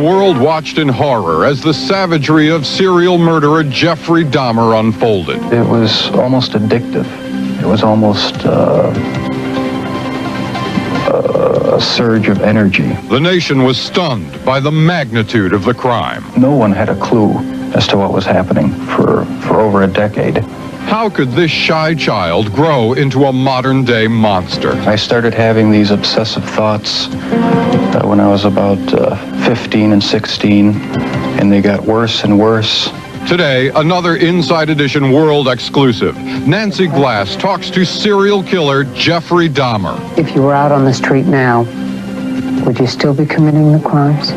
world watched in horror as the savagery of serial murderer Jeffrey Dahmer unfolded. It was almost addictive. It was almost a surge of energy. The nation was stunned by the magnitude of the crime. No one had a clue as to what was happening for over a decade. How could this shy child grow into a modern-day monster? I started having these obsessive thoughts when I was about 15 and 16, and they got worse and worse. Today, another Inside Edition World exclusive. Nancy Glass talks to serial killer Jeffrey Dahmer. If you were out on the street now, would you still be committing the crimes?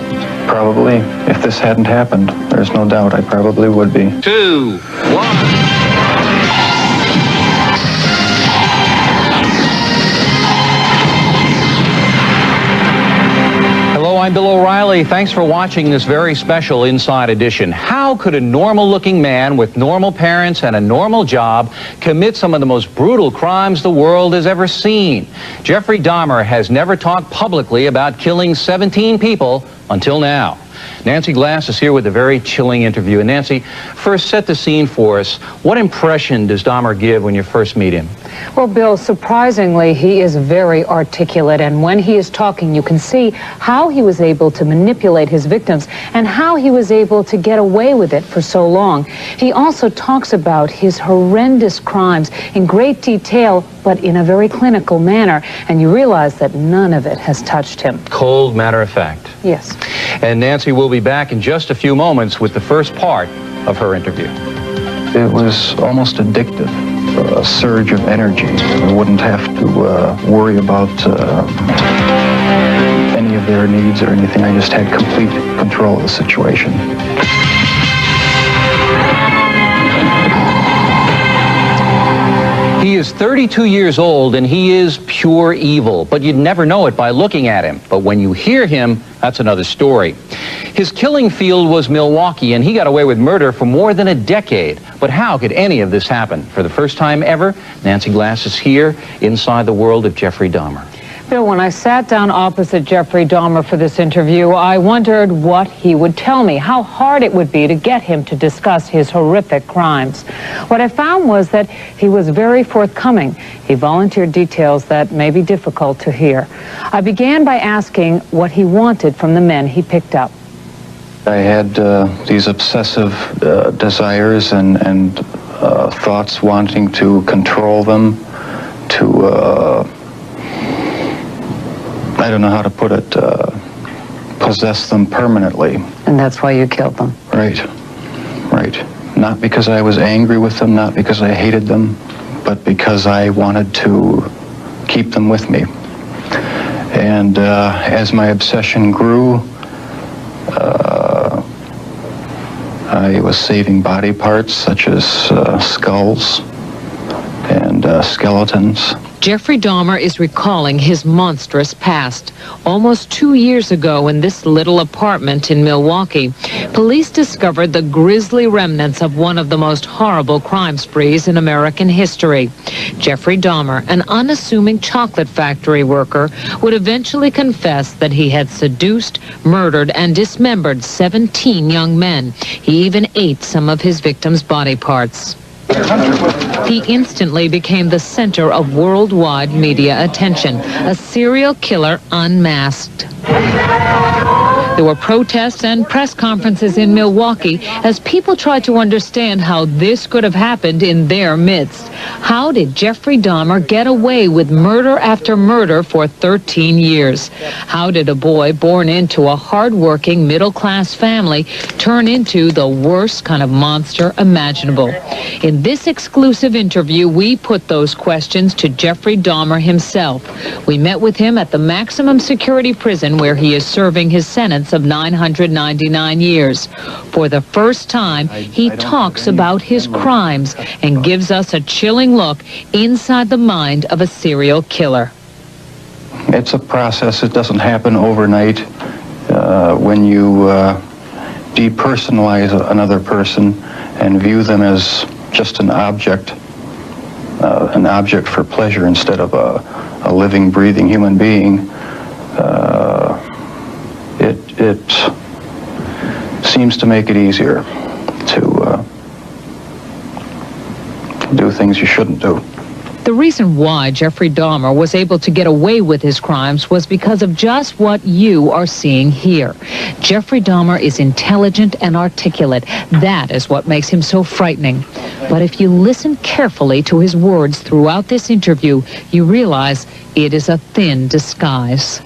Probably. If this hadn't happened, there's no doubt I probably would be. 2, 1... I'm Bill O'Reilly. Thanks for watching this very special Inside Edition. How could a normal-looking man with normal parents and a normal job commit some of the most brutal crimes the world has ever seen? Jeffrey Dahmer has never talked publicly about killing 17 people until now. Nancy Glass is here with a very chilling interview. And Nancy, first set the scene for us. What impression does Dahmer give when you first meet him? Well, Bill, surprisingly, he is very articulate, and when he is talking, you can see how he was able to manipulate his victims and how he was able to get away with it for so long. He also talks about his horrendous crimes in great detail, but in a very clinical manner, and you realize that none of it has touched him. Cold matter of fact. Yes. And Nancy will be back in just a few moments with the first part of her interview. It was almost addictive, a surge of energy. I wouldn't have to worry about any of their needs or anything. I just had complete control of the situation. He is 32 years old and he is pure evil, but you'd never know it by looking at him. But when you hear him, that's another story. His killing field was Milwaukee, and he got away with murder for more than a decade. But how could any of this happen? For the first time ever, Nancy Glass is here inside the world of Jeffrey Dahmer. Bill, when I sat down opposite Jeffrey Dahmer for this interview, I wondered what he would tell me, how hard it would be to get him to discuss his horrific crimes. What I found was that he was very forthcoming. He volunteered details that may be difficult to hear. I began by asking what he wanted from the men he picked up. I had these obsessive desires and thoughts wanting to control them, to I don't know how to put it, possess them permanently. And that's why you killed them? Right, right. Not because I was angry with them, not because I hated them, but because I wanted to keep them with me. And as my obsession grew, I was saving body parts such as skulls and skeletons. Jeffrey Dahmer is recalling his monstrous past. Almost 2 years ago in this little apartment in Milwaukee, police discovered the grisly remnants of one of the most horrible crime sprees in American history. Jeffrey Dahmer, an unassuming chocolate factory worker, would eventually confess that he had seduced, murdered, and dismembered 17 young men. He even ate some of his victims' body parts. He instantly became the center of worldwide media attention, a serial killer unmasked. There were protests and press conferences in Milwaukee as people tried to understand how this could have happened in their midst. How did Jeffrey Dahmer get away with murder after murder for 13 years? How did a boy born into a hard-working middle-class family turn into the worst kind of monster imaginable? In this exclusive interview, we put those questions to Jeffrey Dahmer himself. We met with him at the maximum security prison where he is serving his sentence of 999 years. For the first time, he talks about his crimes and gives us a chilling look inside the mind of a serial killer. It's a process. It doesn't happen overnight. When you depersonalize another person and view them as just an object for pleasure instead of a living, breathing human being, seems to make it easier to do things you shouldn't do. The reason why Jeffrey Dahmer was able to get away with his crimes was because of just what you are seeing here. Jeffrey Dahmer is intelligent and articulate. That is what makes him so frightening. But if you listen carefully to his words throughout this interview, you realize it is a thin disguise.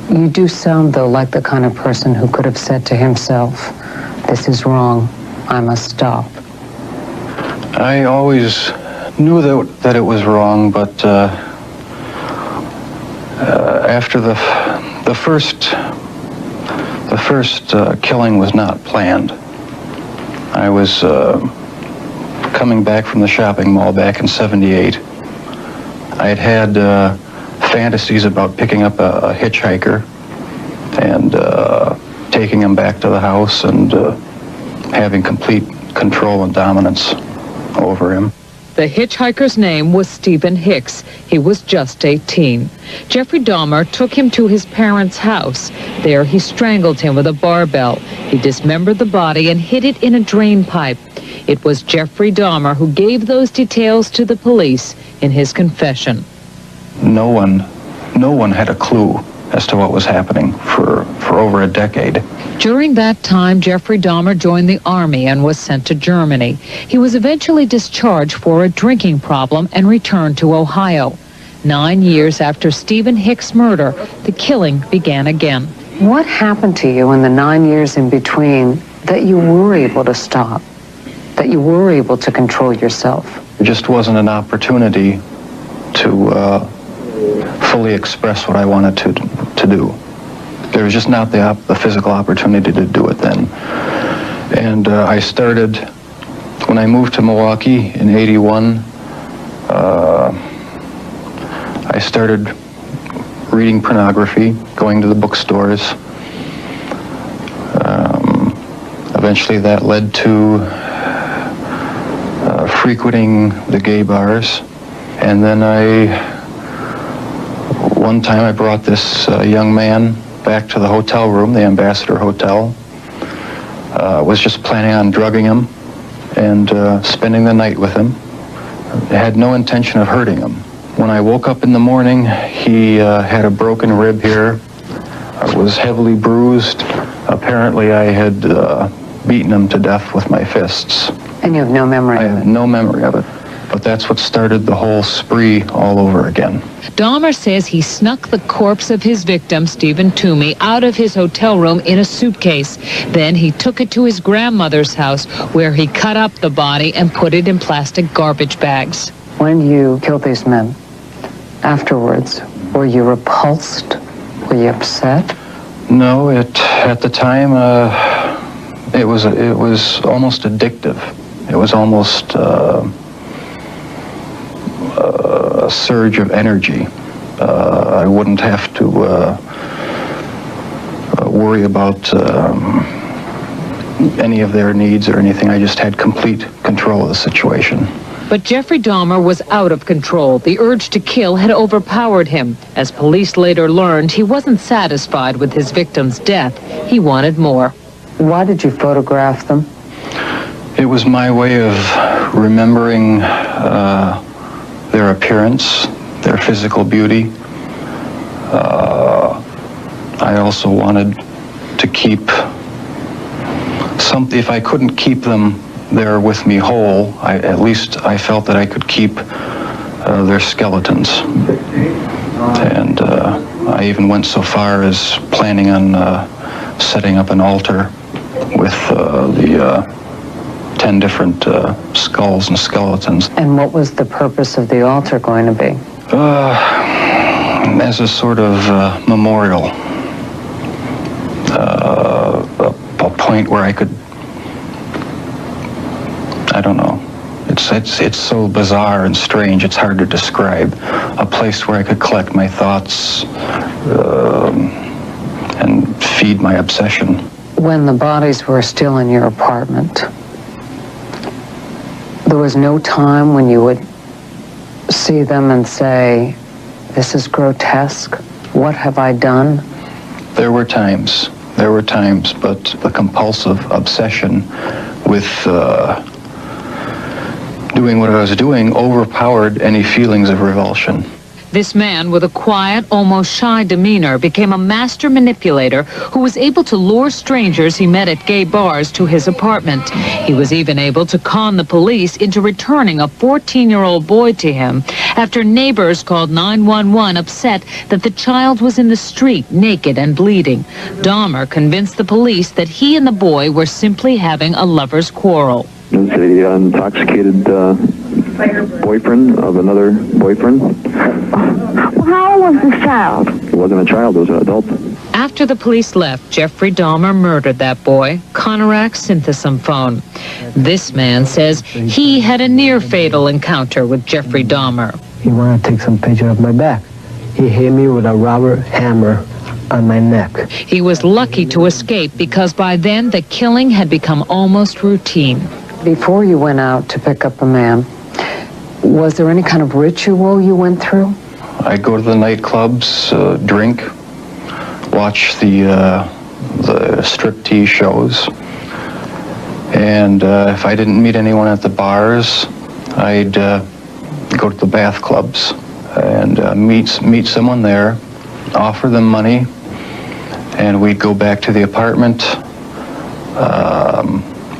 You do sound, though, like the kind of person who could have said to himself, "This is wrong. I must stop." I always knew that it was wrong, but after the first killing was not planned. I was coming back from the shopping mall back in '78. I had fantasies about picking up a hitchhiker and taking him back to the house and having complete control and dominance over him. The hitchhiker's name was Stephen Hicks. He was just 18. Jeffrey Dahmer took him to his parents' house. There he strangled him with a barbell. He dismembered the body and hid it in a drain pipe. It was Jeffrey Dahmer who gave those details to the police in his confession. No one had a clue as to what was happening for over a decade. During that time, Jeffrey Dahmer joined the Army and was sent to Germany. He was eventually discharged for a drinking problem and returned to Ohio. 9 years after Stephen Hicks' murder, the killing began again. What happened to you in the 9 years in between that you were able to stop, that you were able to control yourself? There just wasn't an opportunity to fully express what I wanted to do. There was just not the physical opportunity to do it then. And I started, when I moved to Milwaukee in '81, I started reading pornography, going to the bookstores. Eventually that led to frequenting the gay bars. And then one time I brought this young man back to the hotel room, the Ambassador Hotel. Was just planning on drugging him and spending the night with him. I had no intention of hurting him. When I woke up in the morning, he had a broken rib here. I was heavily bruised. Apparently I had beaten him to death with my fists. And you have no memory of it? I have no memory of it. But that's what started the whole spree all over again. Dahmer says he snuck the corpse of his victim, Stephen Toomey, out of his hotel room in a suitcase. Then he took it to his grandmother's house, where he cut up the body and put it in plastic garbage bags. When you killed these men, afterwards, were you repulsed? Were you upset? No, at the time, it was almost addictive. It was almost a surge of energy. I wouldn't have to worry about any of their needs or anything. I just had complete control of the situation. But Jeffrey Dahmer was out of control. The urge to kill had overpowered him. As police later learned, he wasn't satisfied with his victim's death. He wanted more. Why did you photograph them? It was my way of remembering their appearance, their physical beauty. I also wanted to keep something. If I couldn't keep them there with me whole, at least I felt that I could keep their skeletons. And I even went so far as planning on setting up an altar with the 10 different skulls and skeletons. And what was the purpose of the altar going to be? As a sort of memorial. A point where I could, I don't know, it's so bizarre and strange, it's hard to describe. A place where I could collect my thoughts and feed my obsession. When the bodies were still in your apartment, there was no time when you would see them and say, "This is grotesque. What have I done?" There were times. There were times, but the compulsive obsession with doing what I was doing overpowered any feelings of revulsion. This man with a quiet, almost shy demeanor became a master manipulator who was able to lure strangers he met at gay bars to his apartment. He was even able to con the police into returning a 14-year-old boy to him after neighbors called 911 upset that the child was in the street naked and bleeding. Dahmer convinced the police that he and the boy were simply having a lover's quarrel. Is a intoxicated boyfriend of another boyfriend. Well, how old was this child? It wasn't a child, it was an adult. After the police left, Jeffrey Dahmer murdered that boy, Conorak Synthosyphone. This man says he had a near-fatal encounter with Jeffrey Dahmer. He wanted to take some picture of my back. He hit me with a rubber hammer on my neck. He was lucky to escape because by then the killing had become almost routine. Before you went out to pick up a man, was there any kind of ritual you went through? I'd go to the nightclubs, drink, watch the striptease shows, and if I didn't meet anyone at the bars, I'd go to the bath clubs and meet someone there, offer them money, and we'd go back to the apartment,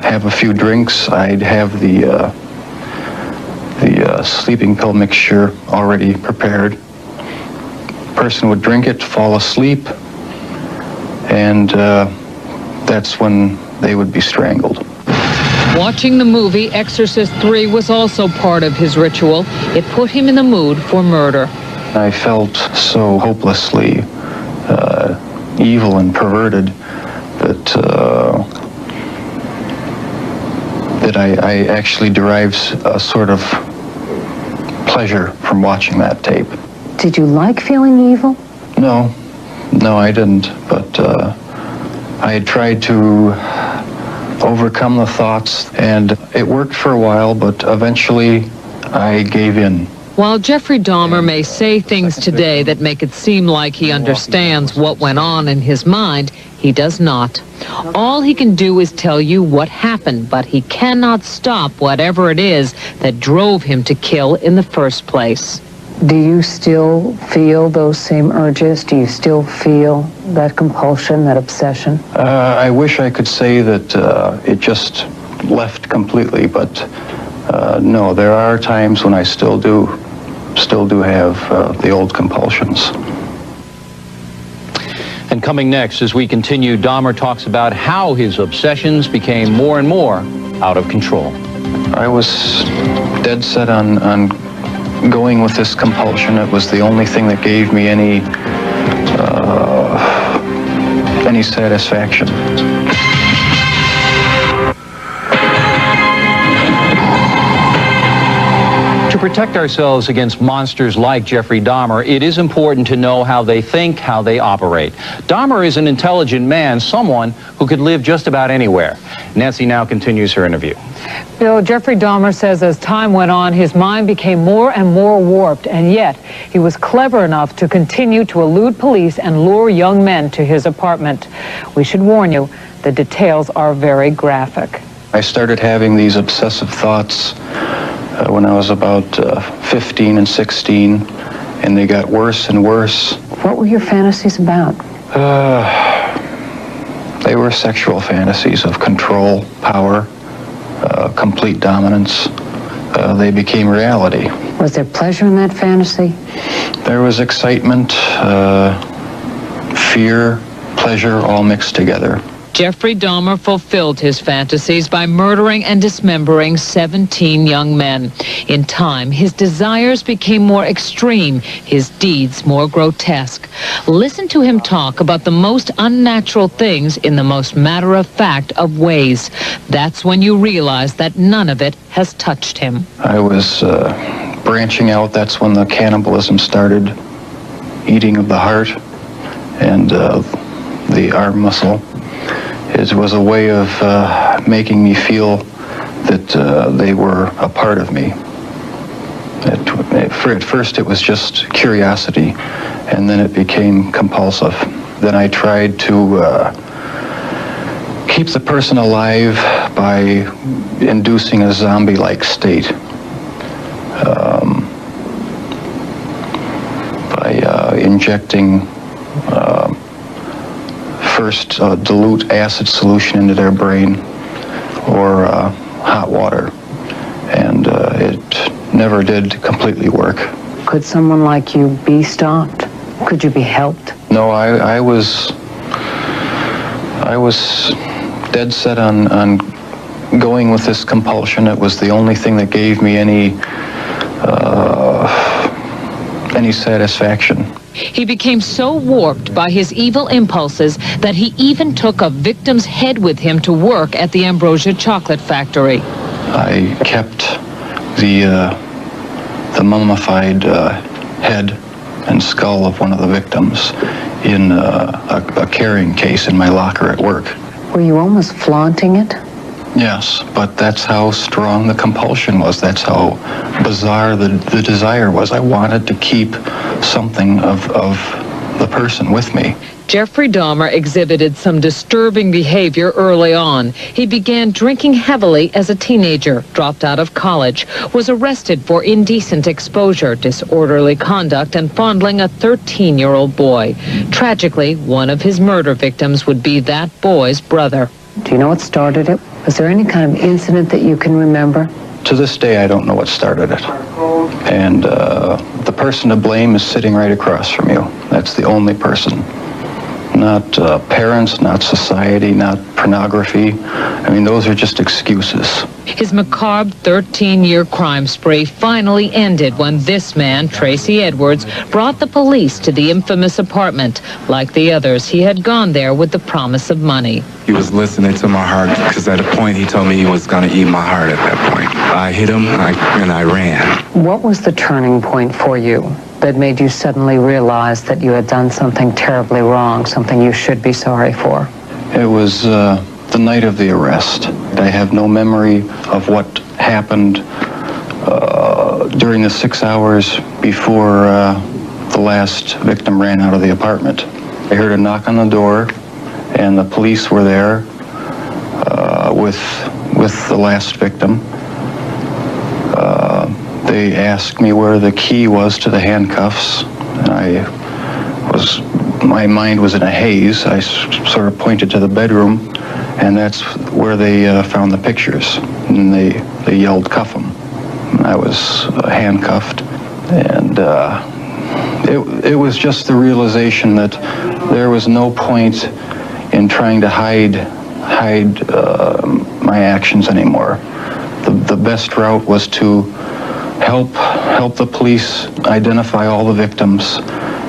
have a few drinks. I'd have the sleeping pill mixture already prepared. Person would drink it, fall asleep, and that's when they would be strangled. Watching the movie Exorcist 3 was also part of his ritual. It put him in the mood for murder. I felt so hopelessly evil and perverted that I actually derived a sort of pleasure from watching that tape. Did you like feeling evil? No, I didn't, but I had tried to overcome the thoughts, and it worked for a while, but eventually I gave in. While Jeffrey Dahmer may say things today that make it seem like he understands what went on in his mind, he does not. All he can do is tell you what happened, but he cannot stop whatever it is that drove him to kill in the first place. Do you still feel those same urges? Do you still feel that compulsion, that obsession? I wish I could say that it just left completely, but no, there are times when I still do have the old compulsions. And coming next, as we continue, Dahmer talks about how his obsessions became more and more out of control. I was dead set on going with this compulsion. It was the only thing that gave me any satisfaction. To protect ourselves against monsters like Jeffrey Dahmer, it is important to know how they think, how they operate. Dahmer is an intelligent man, someone who could live just about anywhere. Nancy now continues her interview. Bill, Jeffrey Dahmer says as time went on, his mind became more and more warped, and yet he was clever enough to continue to elude police and lure young men to his apartment. We should warn you, the details are very graphic. I started having these obsessive thoughts when I was about 15 and 16, and they got worse and worse. What were your fantasies about? They were sexual fantasies of control, power, complete dominance. They became reality. Was there pleasure in that fantasy? There was excitement, fear, pleasure, all mixed together. Jeffrey Dahmer fulfilled his fantasies by murdering and dismembering 17 young men. In time, his desires became more extreme, his deeds more grotesque. Listen to him talk about the most unnatural things in the most matter-of-fact of ways. That's when you realize that none of it has touched him. I was branching out. That's when the cannibalism started, eating of the heart and the arm muscle. It was a way of making me feel that they were a part of me. At first it was just curiosity, and then it became compulsive. Then I tried to keep the person alive by inducing a zombie-like state. By injecting first dilute acid solution into their brain or hot water. And it never did completely work. Could someone like you be stopped? Could you be helped? No, I was dead set on going with this compulsion. It was the only thing that gave me any satisfaction. He became so warped by his evil impulses that he even took a victim's head with him to work at the Ambrosia chocolate factory. I kept the mummified head and skull of one of the victims in a carrying case in my locker at work. Were you almost flaunting it? Yes, but that's how strong the compulsion was. That's how bizarre the desire was. I wanted to keep something of the person with me. Jeffrey Dahmer exhibited some disturbing behavior early on. He began drinking heavily as a teenager, dropped out of college, was arrested for indecent exposure, disorderly conduct, and fondling a 13-year-old boy. Tragically, one of his murder victims would be that boy's brother. Do you know what started it? Was there any kind of incident that you can remember? To this day, I don't know what started it. And the person to blame is sitting right across from you. That's the only person. Not parents, not society, not pornography. I mean, those are just excuses. His macabre 13-year crime spree finally ended when this man, Tracy Edwards, brought the police to the infamous apartment. Like the others, he had gone there with the promise of money. He was listening to my heart because at a point he told me he was going to eat my heart at that point. I hit him and I ran. What was the turning point for you that made you suddenly realize that you had done something terribly wrong, something you should be sorry for? It was the night of the arrest. I have no memory of what happened during the 6 hours before the last victim ran out of the apartment. I heard a knock on the door, and the police were there with the last victim. They asked me where the key was to the handcuffs, and my mind was in a haze. I sort of pointed to the bedroom, and that's where they found the pictures, and they yelled, "Cuff him." I was handcuffed, and it was just the realization that there was no point in trying to hide my actions anymore. The best route was to help the police identify all the victims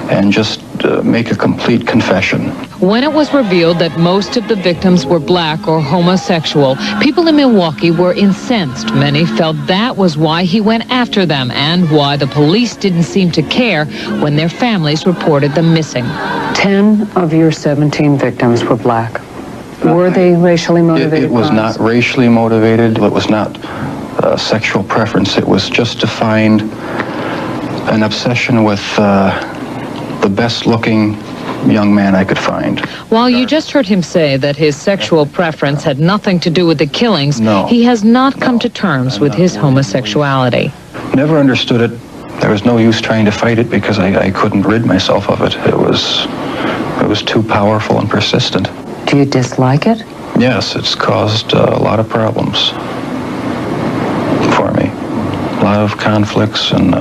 and just make a complete confession. When it was revealed that most of the victims were black or homosexual, people in Milwaukee were incensed. Many felt that was why he went after them and why the police didn't seem to care when their families reported them missing. 10 of your 17 victims were black. Were they racially motivated? It was crimes? not racially motivated. It was not sexual preference. It was just to find an obsession with the best-looking young man I could find. While you just heard him say that his sexual preference had nothing to do with the killings, No. he has not come to terms with his homosexuality. Never understood it. There was no use trying to fight it because I couldn't rid myself of it. It was too powerful and persistent. Do you dislike it? Yes, it's caused a lot of problems for me. A lot of conflicts and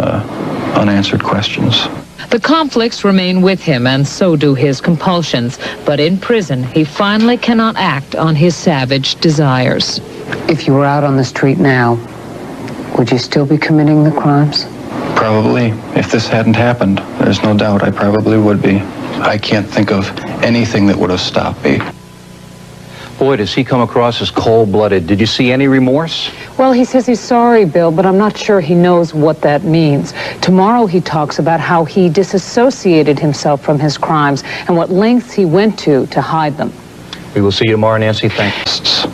unanswered questions. The conflicts remain with him, and so do his compulsions. But in prison, he finally cannot act on his savage desires. If you were out on the street now, would you still be committing the crimes? Probably. If this hadn't happened, there's no doubt I probably would be. I can't think of anything that would have stopped me. Boy, does he come across as cold-blooded. Did you see any remorse? Well, he says he's sorry, Bill, but I'm not sure he knows what that means. Tomorrow he talks about how he disassociated himself from his crimes and what lengths he went to hide them. We will see you tomorrow, Nancy. Thanks.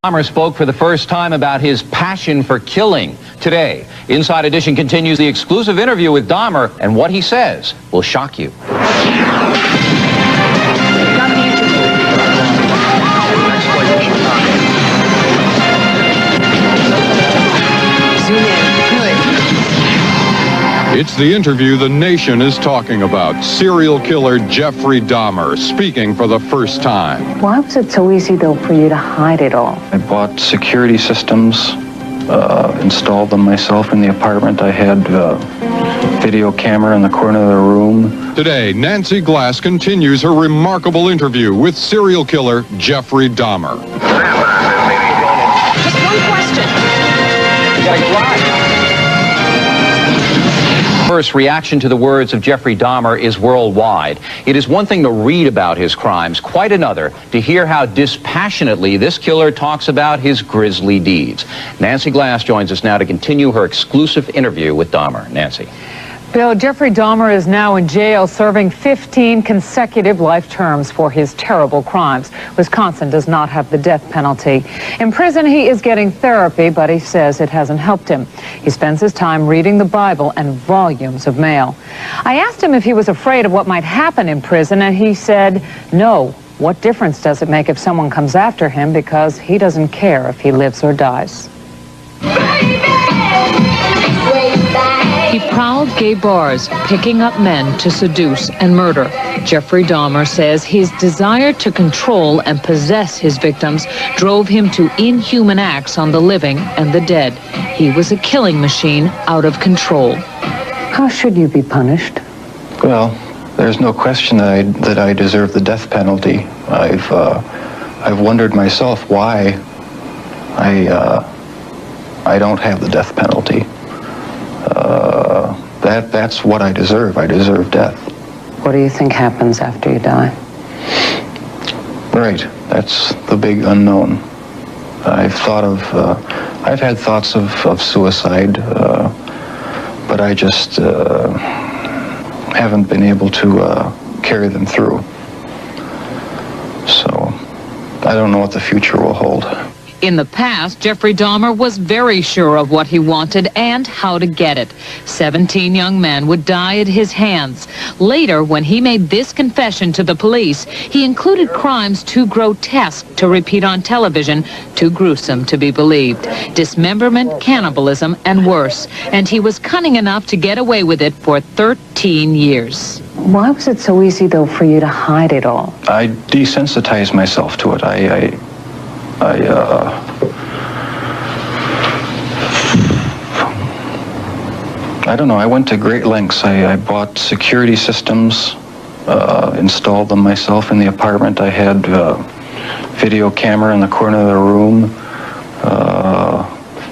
Dahmer spoke for the first time about his passion for killing. Today, Inside Edition continues the exclusive interview with Dahmer, and what he says will shock you. Next flight It's the interview the nation is talking about. Serial killer Jeffrey Dahmer speaking for the first time. Why was it so easy, though, for you to hide it all? I bought security systems, installed them myself in the apartment. I had a video camera in the corner of the room. Today, Nancy Glass continues her remarkable interview with serial killer Jeffrey Dahmer. Just one question. You gotta get live. First, reaction to the words of Jeffrey Dahmer is worldwide. It is one thing to read about his crimes, quite another to hear how dispassionately this killer talks about his grisly deeds. Nancy Glass joins us now to continue her exclusive interview with Dahmer. Nancy. Bill, Jeffrey Dahmer is now in jail serving 15 consecutive life terms for his terrible crimes. Wisconsin does not have the death penalty. In prison, he is getting therapy, but he says it hasn't helped him. He spends his time reading the Bible and volumes of mail. I asked him if he was afraid of what might happen in prison, and he said, no. What difference does it make if someone comes after him, because he doesn't care if he lives or dies. He prowled gay bars, picking up men to seduce and murder. Jeffrey Dahmer says his desire to control and possess his victims drove him to inhuman acts on the living and the dead. He was a killing machine out of control. How should you be punished? Well, there's no question that I deserve the death penalty. I've wondered myself why I don't have the death penalty. That's what I deserve. I deserve death. What do you think happens after you die? Right. That's the big unknown. I've had thoughts of suicide, but I just haven't been able to carry them through. So I don't know what the future will hold. In the past, Jeffrey Dahmer was very sure of what he wanted and how to get it. 17 young men would die at his hands. Later, when he made this confession to the police, he included crimes too grotesque to repeat on television, too gruesome to be believed. Dismemberment, cannibalism, and worse. And he was cunning enough to get away with it for 13 years. Why was it so easy, though, for you to hide it all? I desensitized myself to it. I don't know. I went to great lengths. I bought security systems, installed them myself in the apartment. I had a video camera in the corner of the room,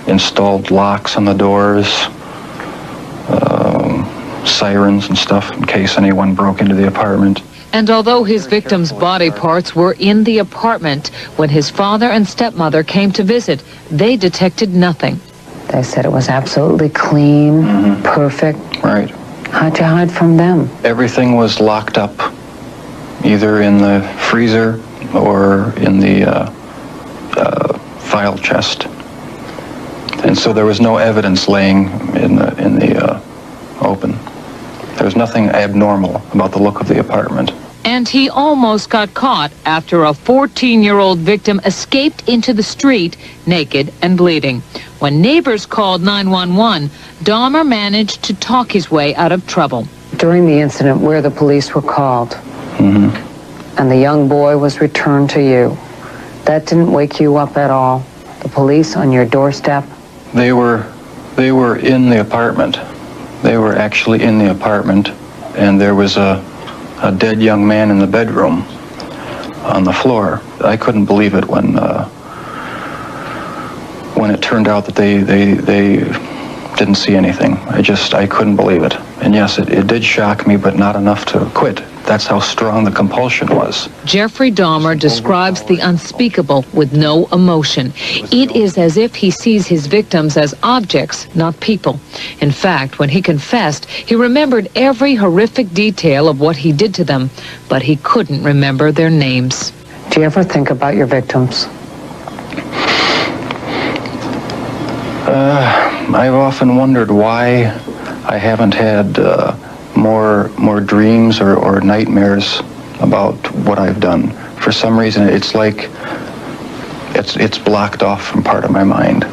installed locks on the doors, sirens and stuff in case anyone broke into the apartment. And although his victims' body parts were in the apartment, when his father and stepmother came to visit, they detected nothing. They said it was absolutely clean, perfect. Right. How'd you hide from them? Everything was locked up, either in the freezer or in the file chest. And so there was no evidence laying in the open. There was nothing abnormal about the look of the apartment. And he almost got caught after a 14-year-old victim escaped into the street naked and bleeding. When neighbors called 911, Dahmer managed to talk his way out of trouble. During the incident where the police were called, and the young boy was returned to you, that didn't wake you up at all? The police on your doorstep? They were in the apartment. They were actually in the apartment, and there was a dead young man in the bedroom on the floor. I couldn't believe it when it turned out that they didn't see anything. I couldn't believe it. And yes, it did shock me, but not enough to quit. That's how strong the compulsion was. Jeffrey Dahmer describes the unspeakable with no emotion. It is as if he sees his victims as objects, not people. In fact, when he confessed, he remembered every horrific detail of what he did to them, but he couldn't remember their names. Do you ever think about your victims? I've often wondered why I haven't had more dreams or nightmares about what I've done. For some reason, it's like it's blocked off from part of my mind.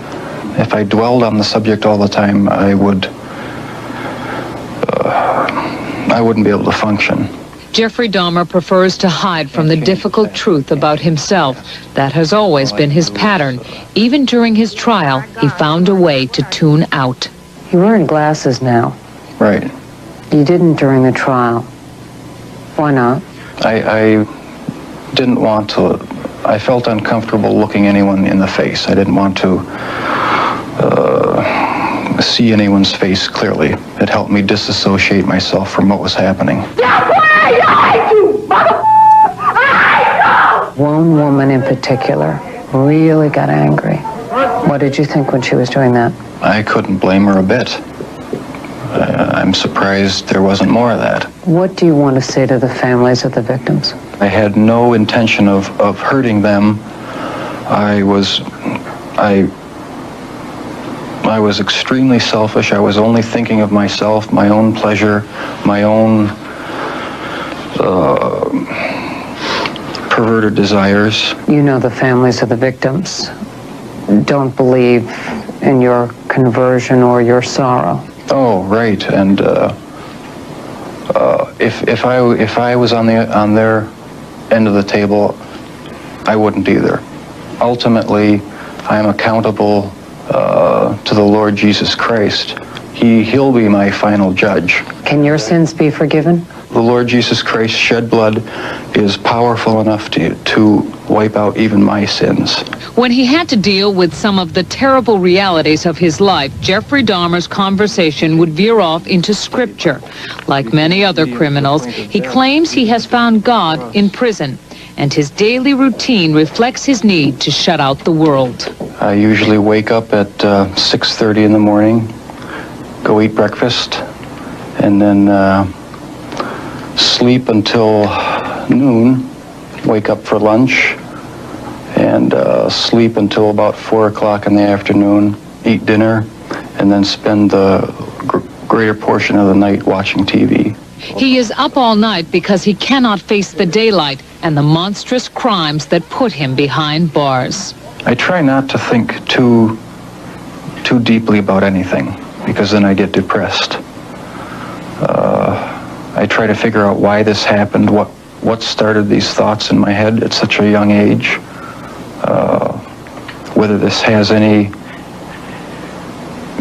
If I dwelled on the subject all the time, I would I wouldn't be able to function. Jeffrey Dahmer prefers to hide from the difficult truth about himself. That has always been his pattern. Even during his trial, he found a way to tune out. You're wearing glasses now. Right. You didn't during the trial. Why not? I didn't want to. I felt uncomfortable looking anyone in the face. I didn't want to see anyone's face clearly. It helped me disassociate myself from what was happening. One woman in particular really got angry. What did you think when she was doing that? I couldn't blame her a bit. I'm surprised there wasn't more of that. What do you want to say to the families of the victims? I had no intention of hurting them. I was extremely selfish. I was only thinking of myself, my own pleasure, my own perverted desires. You know the families of the victims don't believe in your conversion or your sorrow. Oh, right. And if I was on their end of the table, I wouldn't either. Ultimately, I am accountable to the Lord Jesus Christ. He'll be my final judge. Can your sins be forgiven? The Lord Jesus Christ's shed blood is powerful enough to wipe out even my sins. When he had to deal with some of the terrible realities of his life, Jeffrey Dahmer's conversation would veer off into scripture. Like many other criminals, he claims he has found God in prison, and his daily routine reflects his need to shut out the world. I usually wake up at 6:30 in the morning, go eat breakfast, and then sleep until noon, wake up for lunch, and sleep until about 4 o'clock in the afternoon, eat dinner, and then spend the greater portion of the night watching TV. He is up all night because he cannot face the daylight and the monstrous crimes that put him behind bars. I try not to think too deeply about anything, because then I get depressed. I try to figure out why this happened, what started these thoughts in my head at such a young age, whether this has any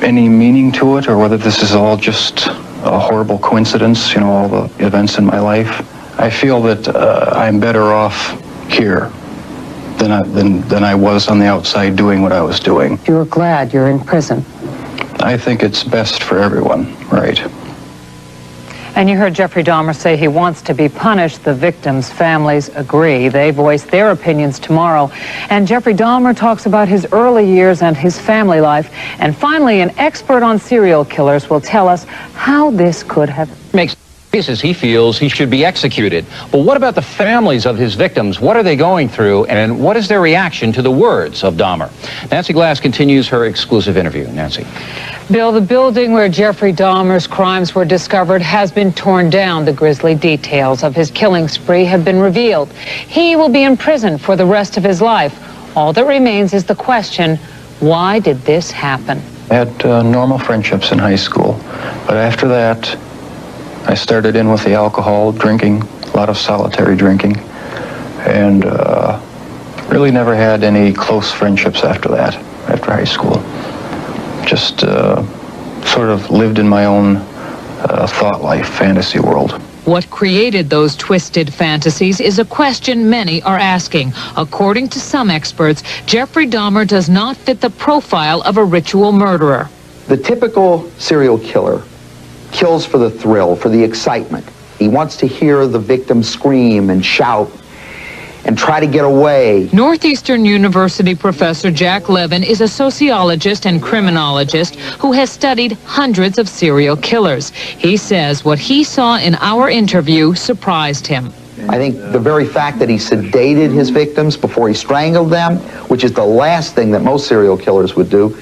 meaning to it, or whether this is all just a horrible coincidence, you know, all the events in my life. I feel that I'm better off here than I was on the outside doing what I was doing. You're glad you're in prison. I think it's best for everyone, right? And you heard Jeffrey Dahmer say he wants to be punished. The victims' families agree. They voice their opinions tomorrow. And Jeffrey Dahmer talks about his early years and his family life. And finally, an expert on serial killers will tell us how this could have... Makes cases he feels he should be executed. But what about the families of his victims? What are they going through, and what is their reaction to the words of Dahmer? Nancy Glass continues her exclusive interview. Nancy. Bill, the building where Jeffrey Dahmer's crimes were discovered has been torn down. The grisly details of his killing spree have been revealed. He will be in prison for the rest of his life. All that remains is the question, why did this happen? I had normal friendships in high school, but after that, I started in with the alcohol, drinking, a lot of solitary drinking, and really never had any close friendships after that, after high school. Just sort of lived in my own thought life, fantasy world. What created those twisted fantasies is a question many are asking. According to some experts, Jeffrey Dahmer does not fit the profile of a ritual murderer. The typical serial killer kills for the thrill, for the excitement. He wants to hear the victim scream and shout and try to get away. Northeastern University professor Jack Levin is a sociologist and criminologist who has studied hundreds of serial killers. He says what he saw in our interview surprised him. I think the very fact that he sedated his victims before he strangled them, which is the last thing that most serial killers would do,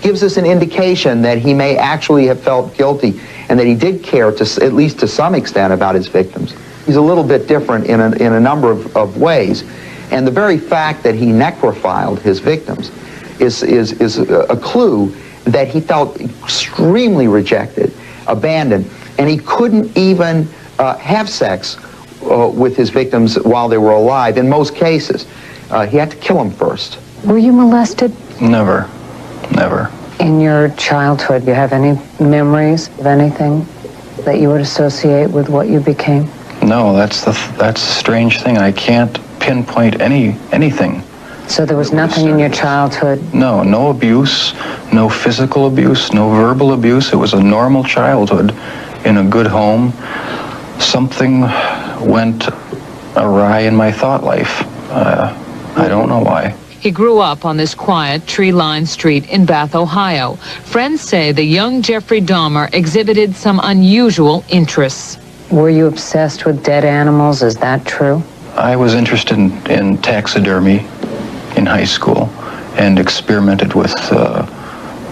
gives us an indication that he may actually have felt guilty and that he did care, at least to some extent, about his victims. He's a little bit different in a number of ways. And the very fact that he necrophiled his victims is a clue that he felt extremely rejected, abandoned. And he couldn't even have sex with his victims while they were alive in most cases. He had to kill them first. Were you molested? Never. Never. In your childhood, you have any memories of anything that you would associate with what you became? No, that's the strange thing. I can't pinpoint anything. So there was nothing in your childhood? No, no abuse, no physical abuse, no verbal abuse. It was a normal childhood in a good home. Something went awry in my thought life. I don't know why. He grew up on this quiet, tree-lined street in Bath, Ohio. Friends say the young Jeffrey Dahmer exhibited some unusual interests. Were you obsessed with dead animals? Is that true? I was interested in taxidermy in high school and experimented with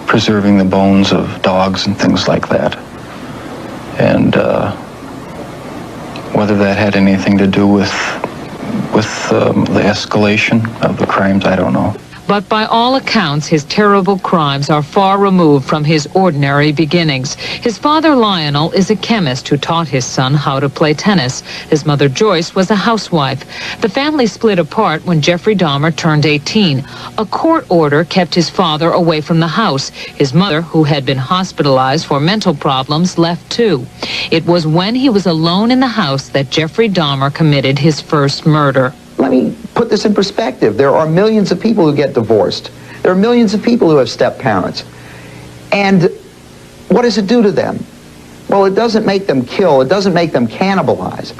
preserving the bones of dogs and things like that. And whether that had anything to do with the escalation of the crimes, I don't know. But by all accounts, his terrible crimes are far removed from his ordinary beginnings. His father, Lionel, is a chemist who taught his son how to play tennis. His mother, Joyce, was a housewife. The family split apart when Jeffrey Dahmer turned 18. A court order kept his father away from the house. His mother, who had been hospitalized for mental problems, left too. It was when he was alone in the house that Jeffrey Dahmer committed his first murder. Let me put this in perspective. There are millions of people who get divorced. There are millions of people who have step-parents. And what does it do to them? Well, it doesn't make them kill. It doesn't make them cannibalize.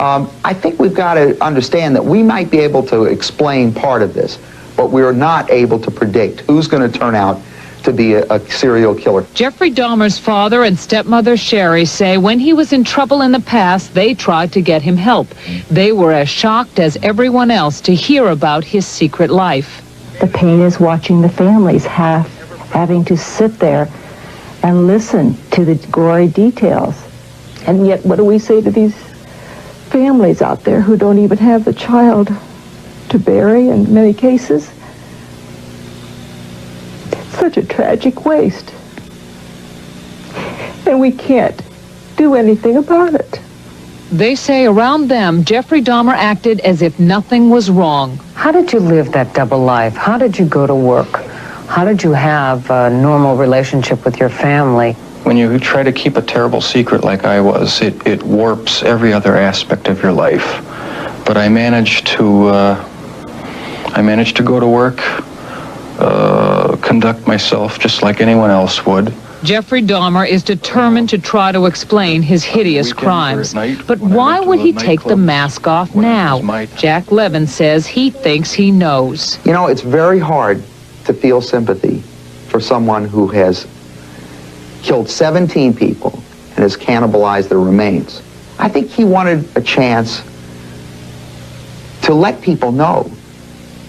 I think we've got to understand that we might be able to explain part of this, but we're not able to predict who's going to turn out to be a serial killer. Jeffrey Dahmer's father and stepmother Sherry say when he was in trouble in the past, they tried to get him help. They were as shocked as everyone else to hear about his secret life. The pain is watching the families having to sit there and listen to the gory details. And yet, what do we say to these families out there who don't even have the child to bury in many cases? Such a tragic waste. And we can't do anything about it. They say around them, Jeffrey Dahmer acted as if nothing was wrong. How did you live that double life? How did you go to work? How did you have a normal relationship with your family? When you try to keep a terrible secret like I was, it warps every other aspect of your life. But I managed to go to work, conduct myself just like anyone else would. Jeffrey Dahmer is determined to try to explain his hideous crimes. But why would he take the mask off now? Jack Levin says he thinks he knows. You know, it's very hard to feel sympathy for someone who has killed 17 people and has cannibalized their remains. I think he wanted a chance to let people know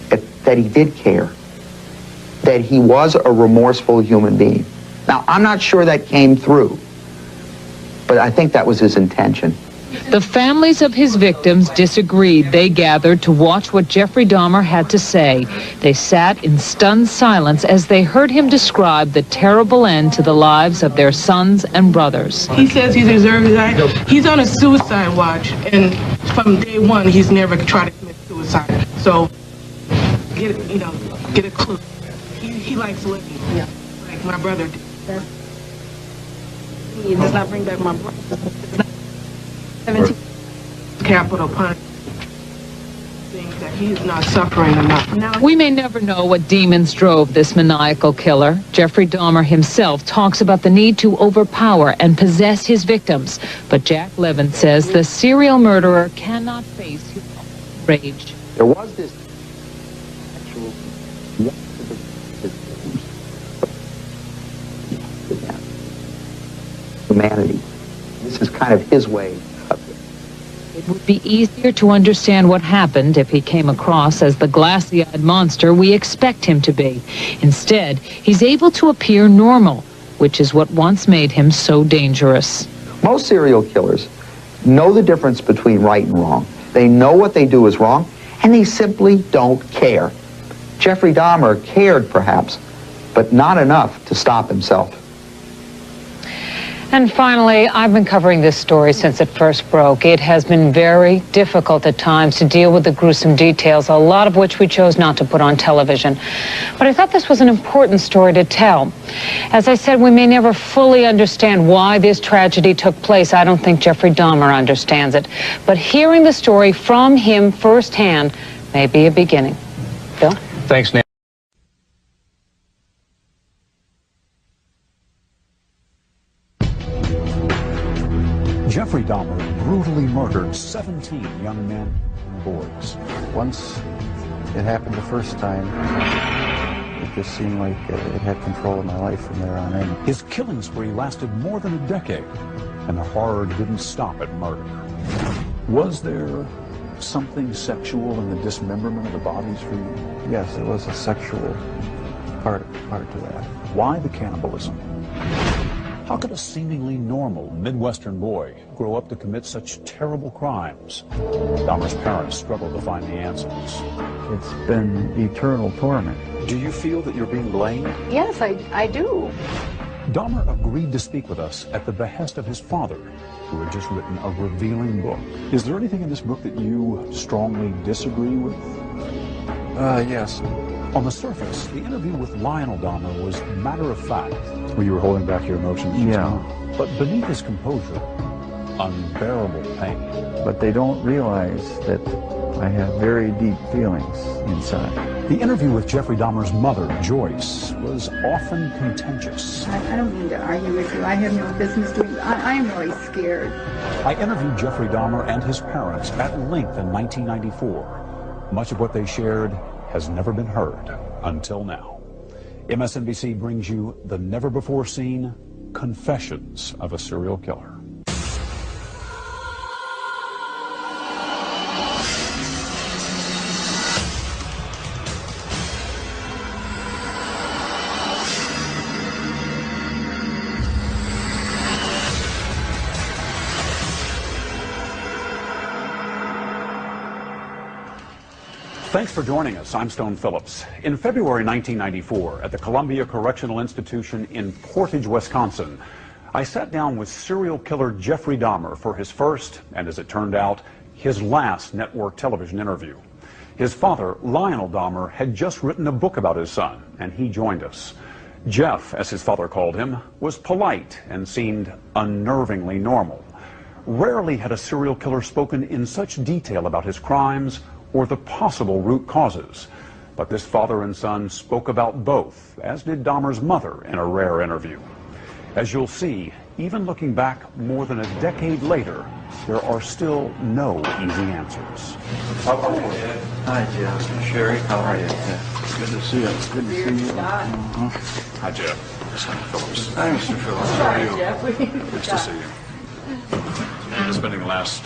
that he did care, that he was a remorseful human being. Now, I'm not sure that came through, but I think that was his intention. The families of his victims disagreed. They gathered to watch what Jeffrey Dahmer had to say. They sat in stunned silence as they heard him describe the terrible end to the lives of their sons and brothers. He says he's a reserve guy. He's on a suicide watch, and from day one, he's never tried to commit suicide. So, get a clue. He likes living, like my brother did. He does not bring back my brother. 17 capital punishment. Think that he's not suffering enough. We may never know what demons drove this maniacal killer. Jeffrey Dahmer himself talks about the need to overpower and possess his victims. But Jack Levin says the serial murderer cannot face his own rage. There was this humanity. This is kind of his way of it. It would be easier to understand what happened if he came across as the glassy-eyed monster we expect him to be. Instead, he's able to appear normal, which is what once made him so dangerous. Most serial killers know the difference between right and wrong. They know what they do is wrong, and they simply don't care. Jeffrey Dahmer cared, perhaps, but not enough to stop himself. And finally, I've been covering this story since it first broke. It has been very difficult at times to deal with the gruesome details, a lot of which we chose not to put on television. But I thought this was an important story to tell. As I said, we may never fully understand why this tragedy took place. I don't think Jeffrey Dahmer understands it. But hearing the story from him firsthand may be a beginning. Bill? Thanks, Nancy. Jeffrey Dahmer brutally murdered 17 young men and boys. Once it happened the first time, it just seemed like it had control of my life from there on in. His killing spree lasted more than a decade, and the horror didn't stop at murder. Was there something sexual in the dismemberment of the bodies for you? Yes, there was a sexual part to that. Why the cannibalism? How could a seemingly normal Midwestern boy grow up to commit such terrible crimes? Dahmer's parents struggled to find the answers. It's been eternal torment. Do you feel that you're being blamed? Yes, I do. Dahmer agreed to speak with us at the behest of his father, who had just written a revealing book. Is there anything in this book that you strongly disagree with? Yes. On the surface, the interview with Lionel Dahmer was matter of fact. Well, you were holding back your emotions. Yeah. But beneath his composure, unbearable pain. But they don't realize that I have very deep feelings inside. The interview with Jeffrey Dahmer's mother, Joyce, was often contentious. I don't mean to argue with you. I have no business doing that. I am really scared. I interviewed Jeffrey Dahmer and his parents at length in 1994. Much of what they shared has never been heard until now. MSNBC brings you the never-before-seen confessions of a serial killer. Thanks for joining us. I'm Stone Phillips. In February 1994, at the Columbia Correctional Institution in Portage, Wisconsin, I sat down with serial killer Jeffrey Dahmer for his first, and as it turned out, his last network television interview. His father, Lionel Dahmer, had just written a book about his son, and he joined us. Jeff, as his father called him, was polite and seemed unnervingly normal. Rarely had a serial killer spoken in such detail about his crimes or the possible root causes. But this father and son spoke about both, as did Dahmer's mother in a rare interview. As you'll see, even looking back more than a decade later, there are still no easy answers. How are you, Dad? Hi, Jeff. Sherry, how are you? Good to see you. Good to see you. Hi, Jeff. Stone Phillips. Hi, Mr. Phillips. How are you? Nice to see you. You've been spending the last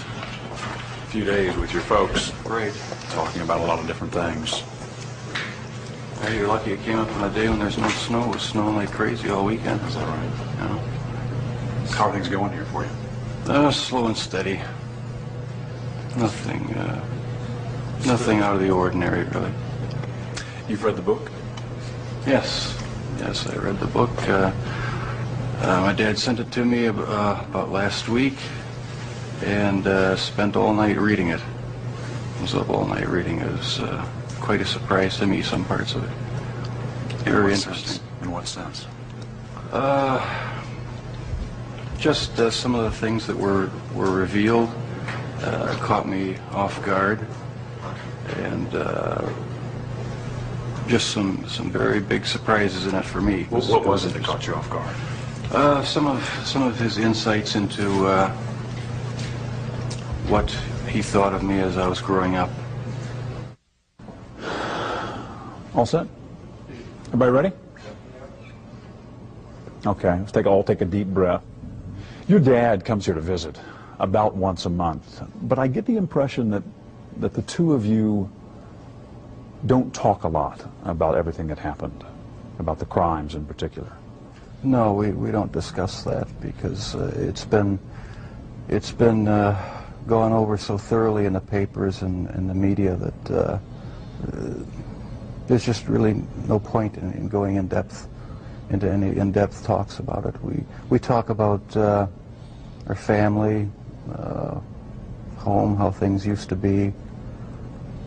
few days with your folks. Great. Talking about a lot of different things. Hey, you're lucky it came up on a day when there's no snow. It was snowing like crazy all weekend. Is that right? Yeah. How are things going here for you? Slow and steady. Nothing out of the ordinary, really. You've read the book? Yes. Yes, I read the book. My dad sent it to me about last week, and spent all night reading it. I was up all night reading it. It was quite a surprise to me, some parts of it. Very interesting. In what sense? Just some of the things that were revealed caught me off guard, and just some very big surprises in it for me. What was it that caught you off guard? Some of his insights into what he thought of me as I was growing up. All set? Everybody ready? Okay, let's all take a deep breath. Your dad comes here to visit about once a month, but I get the impression that the two of you don't talk a lot about everything that happened, about the crimes in particular. No, we don't discuss that because it's been gone over so thoroughly in the papers and the media that there's just really no point in going in depth into any in-depth talks about it. We talk about our family, home, how things used to be,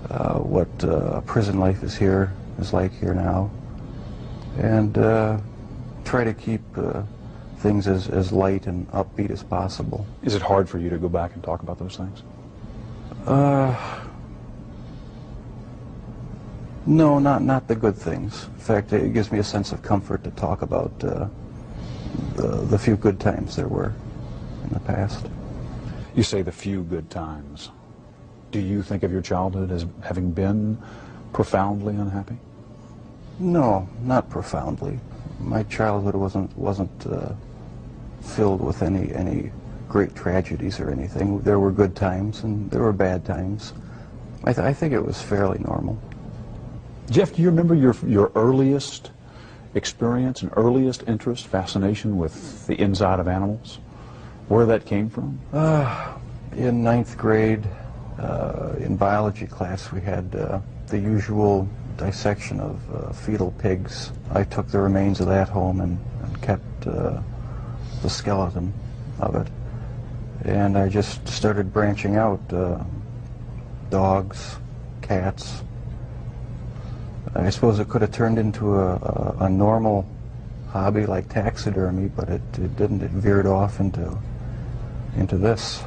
what prison life is like here now, and try to keep things as light and upbeat as possible. Is it hard for you to go back and talk about those things? No, not the good things. In fact, it gives me a sense of comfort to talk about the few good times there were in the past. You say the few good times. Do you think of your childhood as having been profoundly unhappy? No, not profoundly. My childhood wasn't filled with any great tragedies or anything. There were good times and there were bad times. I think it was fairly normal. Jeff, do you remember your earliest experience and earliest interest, fascination with the inside of animals? Where that came from? In 9th grade, in biology class, we had the usual dissection of fetal pigs. I took the remains of that home and kept the skeleton of it. And I just started branching out, dogs, cats. I suppose it could have turned into a normal hobby like taxidermy, but it didn't. It veered off into this.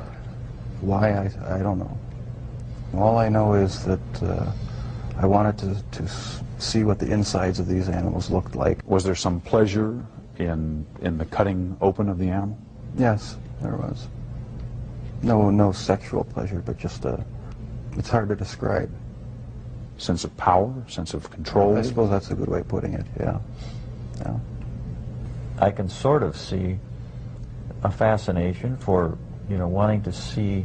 Why, I don't know. All I know is that I wanted to see what the insides of these animals looked like. Was there some pleasure in the cutting open of the animal? Yes, there was. No sexual pleasure, but just it's hard to describe. Sense of power, sense of control? I suppose that's a good way of putting it, yeah. I can sort of see a fascination for, wanting to see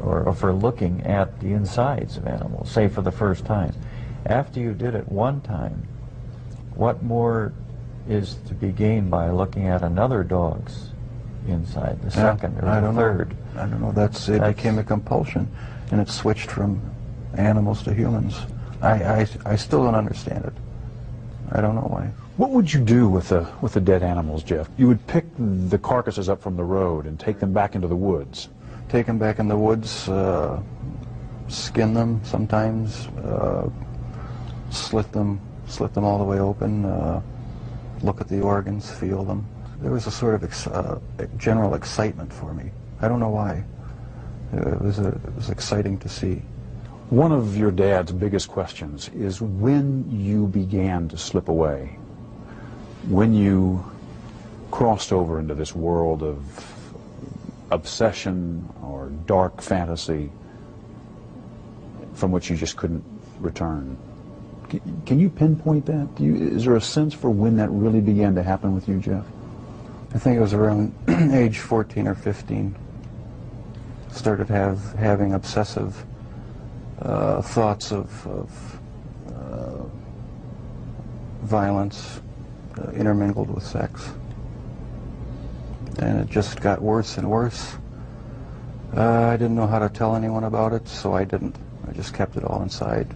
or for looking at the insides of animals, say for the first time. After you did it one time, what more is to be gained by looking at another dog's inside, the second or the third? I don't know. It became a compulsion, and it switched from animals to humans. I still don't understand it. I don't know why. What would you do with the dead animals, Jeff? You would pick the carcasses up from the road and take them back into the woods. Take them back in the woods, skin them sometimes, slit them all the way open, look at the organs, feel them. There was a sort of general excitement for me. I don't know why. It was exciting to see. One of your dad's biggest questions is when you began to slip away, when you crossed over into this world of obsession or dark fantasy from which you just couldn't return. Can you pinpoint that? Is there a sense for when that really began to happen with you, Jeff? I think it was around age 14 or 15. Started having obsessive thoughts of violence intermingled with sex. And it just got worse and worse. I didn't know how to tell anyone about it, so I didn't. I just kept it all inside.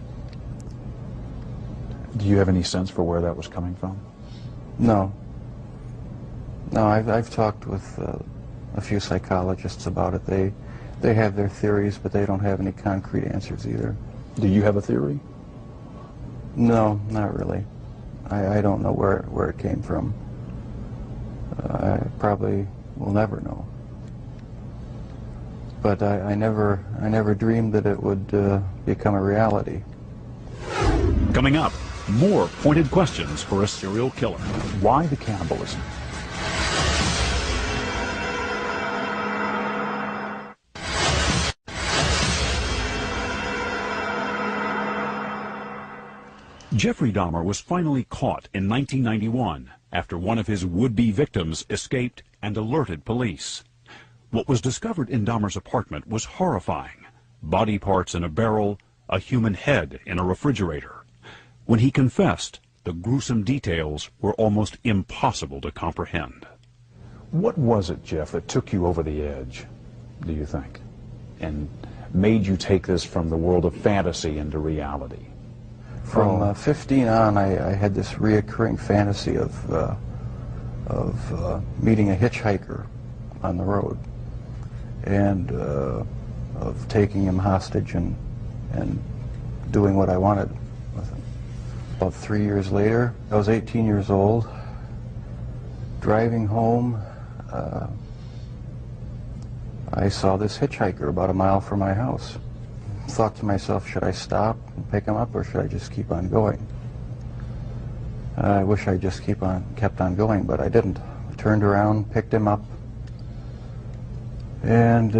Do you have any sense for where that was coming from? No. No, I've talked with a few psychologists about it. They have their theories, but they don't have any concrete answers either. Do you have a theory? No, not really. I don't know where it came from. I probably will never know. But I never dreamed that it would become a reality. Coming up, more pointed questions for a serial killer. Why the cannibalism? Jeffrey Dahmer was finally caught in 1991 after one of his would-be victims escaped and alerted police. What was discovered in Dahmer's apartment was horrifying. Body parts in a barrel, a human head in a refrigerator. When he confessed, the gruesome details were almost impossible to comprehend. What was it, Jeff, that took you over the edge, do you think, and made you take this from the world of fantasy into reality? From 15 on, I had this reoccurring fantasy of meeting a hitchhiker on the road, and of taking him hostage and doing what I wanted with him. About 3 years later, I was 18 years old, driving home. I saw this hitchhiker about a mile from my house. Thought to myself, should I stop and pick him up, or should I just keep on going? I wish I just kept on going, but I didn't. I turned around, picked him up, and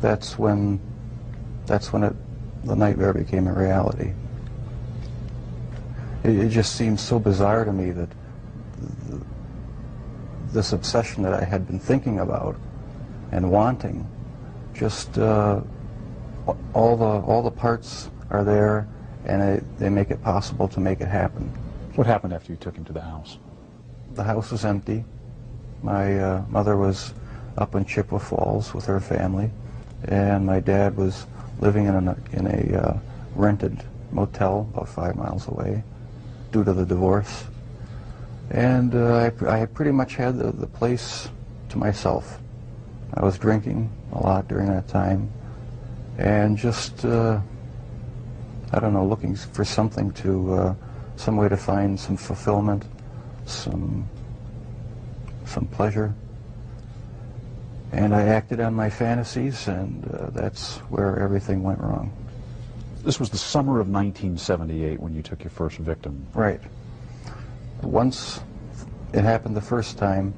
that's when the nightmare became a reality. It just seemed so bizarre to me that this obsession that I had been thinking about and wanting, just all the parts are there, and they make it possible to make it happen. What happened after you took him to the house? The house was empty. My mother was up in Chippewa Falls with her family, and my dad was living in a rented motel about 5 miles away due to the divorce. And I pretty much had the place to myself. I was drinking a lot during that time, and just, I don't know, looking for something to, some way to find some fulfillment, some pleasure. And I acted on my fantasies, and that's where everything went wrong. This was the summer of 1978 when you took your first victim. Right. Once it happened the first time,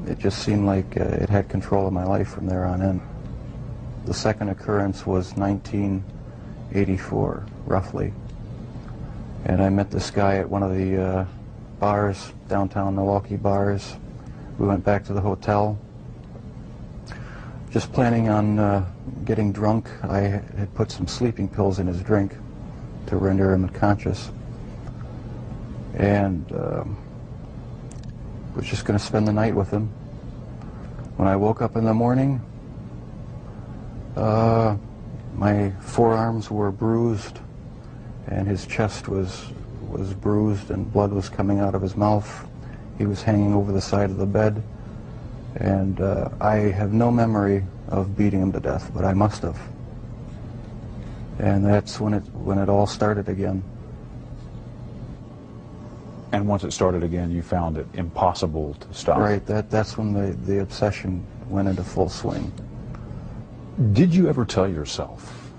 it just seemed like it had control of my life from there on in. The second occurrence was 1984, roughly. And I met this guy at one of the bars, downtown Milwaukee bars. We went back to the hotel, just planning on getting drunk. I had put some sleeping pills in his drink to render him unconscious, and was just going to spend the night with him. When I woke up in the morning, my forearms were bruised, and his chest was bruised, and blood was coming out of his mouth. He was hanging over the side of the bed, and I have no memory of beating him to death, but I must have. And that's when it all started again. And once it started again, you found it impossible to stop. Right. That's when the obsession went into full swing. Did you ever tell yourself,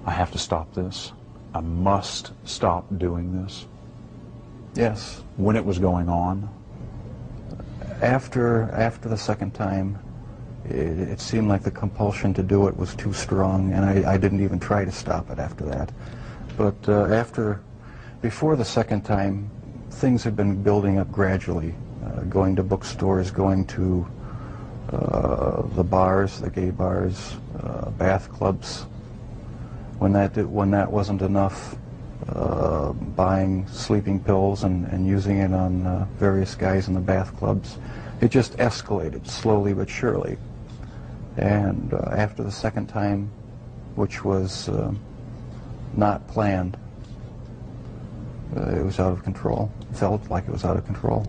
I have to stop this? I must stop doing this? Yes. When it was going on? After the second time, it seemed like the compulsion to do it was too strong, and I didn't even try to stop it after that. But before the second time, things had been building up gradually, going to bookstores, going to the bars, the gay bars, bath clubs. When that wasn't enough, buying sleeping pills and using it on various guys in the bath clubs. It just escalated slowly but surely. And after the second time, which was not planned, it was out of control. It felt like it was out of control.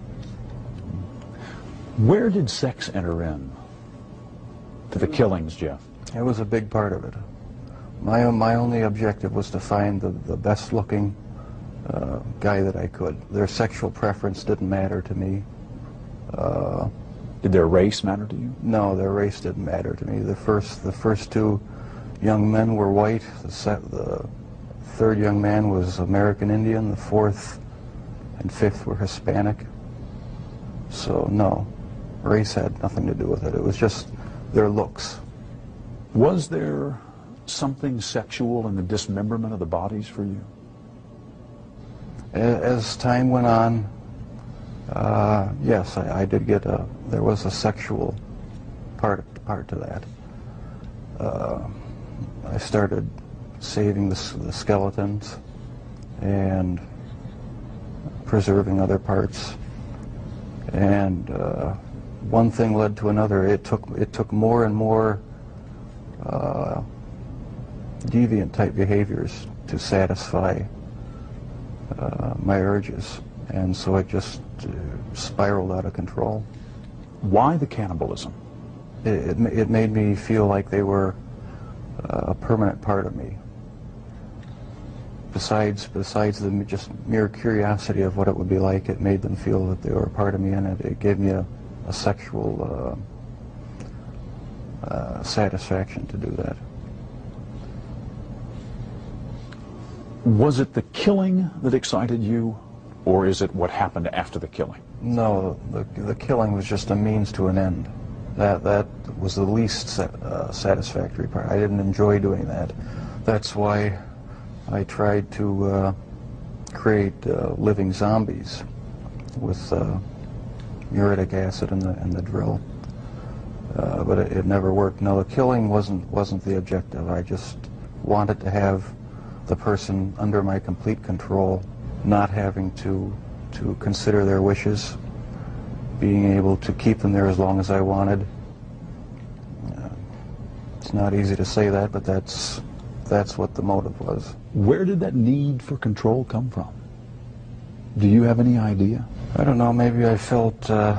Where did sex enter in to the killings, Jeff? It was a big part of it. My only objective was to find the best-looking guy that I could. Their sexual preference didn't matter to me. Did their race matter to you? No, their race didn't matter to me. The first two young men were white. The third young man was American Indian. The fourth and fifth were Hispanic. So no, race had nothing to do with it. It was just their looks. Was there something sexual in the dismemberment of the bodies for you? As time went on, yes, I did get there was a sexual part to that. I started saving the skeletons and preserving other parts, and one thing led to another. It took more and more deviant type behaviors to satisfy my urges, and so it just spiraled out of control. Why the cannibalism? It made me feel like they were a permanent part of me. Besides the just mere curiosity of what it would be like, it made them feel that they were a part of me, and it gave me a sexual satisfaction to do that. Was it the killing that excited you, or is it what happened after the killing? No, the killing was just a means to an end. That was the least satisfactory part. I didn't enjoy doing that. That's why I tried to create living zombies with muriatic acid in the drill, but it never worked. No, the killing wasn't the objective. I just wanted to have the person under my complete control, not having to consider their wishes, being able to keep them there as long as I wanted. It's not easy to say that, but that's what the motive was. Where did that need for control come from? Do you have any idea? I don't know, maybe I felt I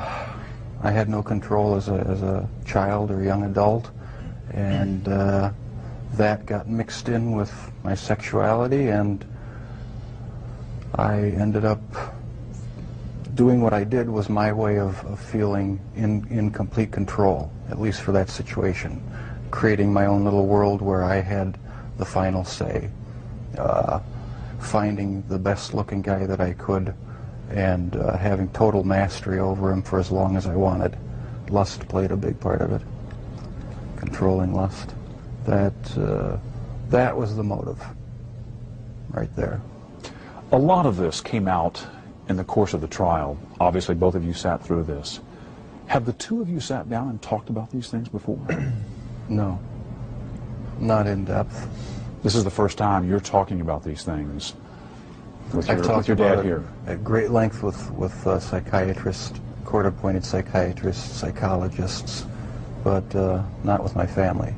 had no control as a child or young adult, and that got mixed in with my sexuality, and I ended up doing what I did was my way of feeling in complete control, at least for that situation, creating my own little world where I had the final say, finding the best looking guy that I could, and having total mastery over him for as long as I wanted. Lust played a big part of it, controlling lust. That was the motive right there. A lot of this came out in the course of the trial. Obviously, both of you sat through this. Have the two of you sat down and talked about these things before? No, not in depth. This is the first time you're talking about these things with I've talked your about dad it here. at great length with psychiatrists, court-appointed psychiatrists, psychologists, but not with my family.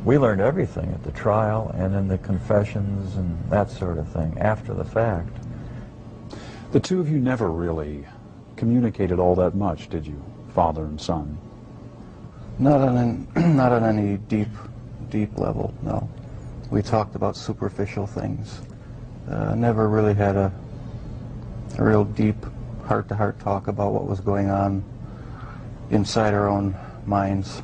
We learned everything at the trial and in the confessions and that sort of thing after the fact. The two of you never really communicated all that much, did you, father and son? Not on any deep level, no. We talked about superficial things. Never really had a real deep heart-to-heart talk about what was going on inside our own minds.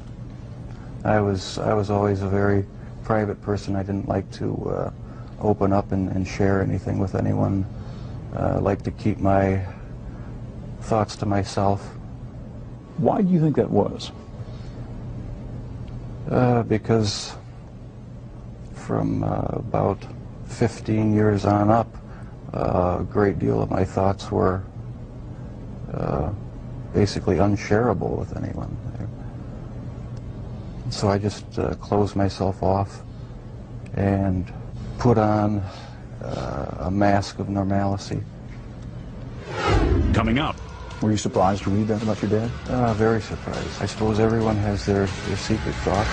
I was always a very private person. I didn't like to open up and share anything with anyone. I like to keep my thoughts to myself. Why do you think that was? Because from about 15 years on up, a great deal of my thoughts were basically unshareable with anyone. So I just closed myself off and put on a mask of normalcy. Coming up, were you surprised to read that about your dad? Very surprised. I suppose everyone has their secret thoughts.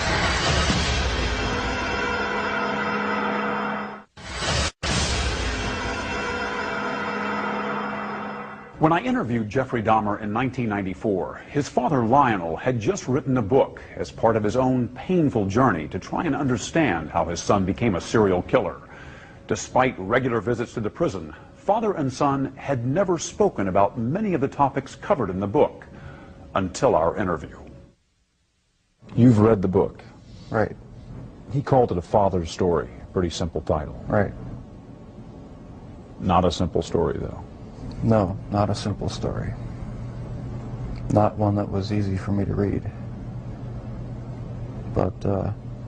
When I interviewed Jeffrey Dahmer in 1994, his father Lionel had just written a book as part of his own painful journey to try and understand how his son became a serial killer. Despite regular visits to the prison, father and son had never spoken about many of the topics covered in the book until our interview. You've read the book. Right. He called it a father's story. Pretty simple title. Right. Not a simple story, though. No, not a simple story. Not one that was easy for me to read. But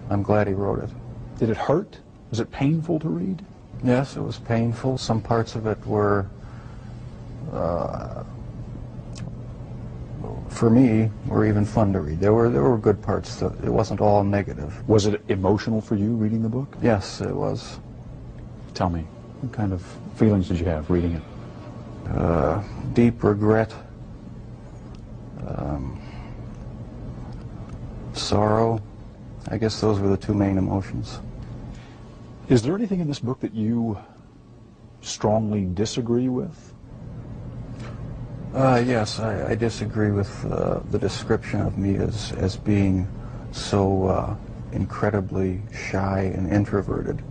I'm glad he wrote it. Did it hurt? Was it painful to read? Yes, it was painful. Some parts of it were, for me, were even fun to read. There were good parts. It wasn't all negative. Was it emotional for you reading the book? Yes, it was. Tell me, what kind of feelings did you have reading it? Deep regret, sorrow. I guess those were the two main emotions. Is there anything in this book that you strongly disagree with? Yes, I disagree with the description of me as being so incredibly shy and introverted,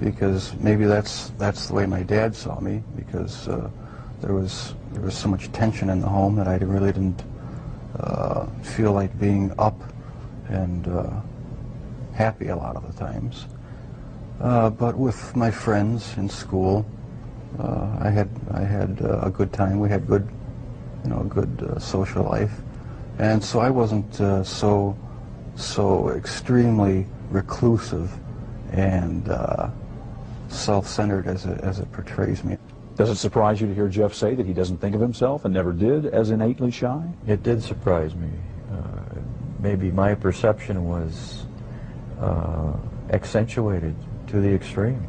because maybe that's the way my dad saw me, because there was so much tension in the home that I really didn't feel like being up and happy a lot of the times. But with my friends in school, I had a good time. We had good, a good social life, and so I wasn't so extremely reclusive and self-centered as it portrays me. Does it surprise you to hear Jeff say that he doesn't think of himself and never did as innately shy? It did surprise me. Maybe my perception was accentuated to the extreme.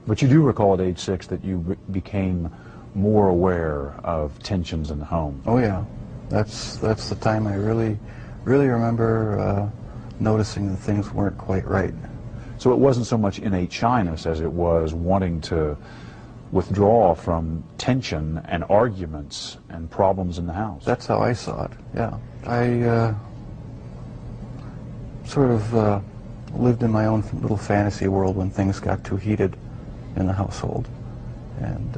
But you do recall at age 6 that you became more aware of tensions in the home. Oh yeah, that's the time I really remember noticing that things weren't quite right. So it wasn't so much innate shyness as it was wanting to withdraw from tension and arguments and problems in the house. That's how I saw it, yeah. I sort of lived in my own little fantasy world when things got too heated in the household. And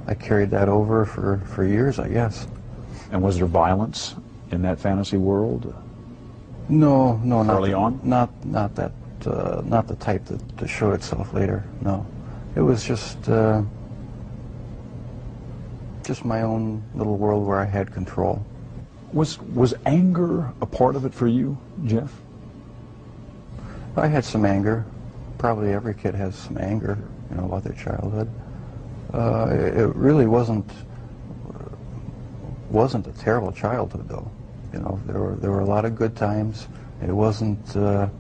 I carried that over for years, I guess. And was there violence in that fantasy world? No, not early on? Not that, not the type that showed itself later, no. It was just my own little world where I had control. Was anger a part of it for you, Jeff? I had some anger. Probably every kid has some anger, about their childhood. It really wasn't a terrible childhood, though. There were a lot of good times. It wasn't a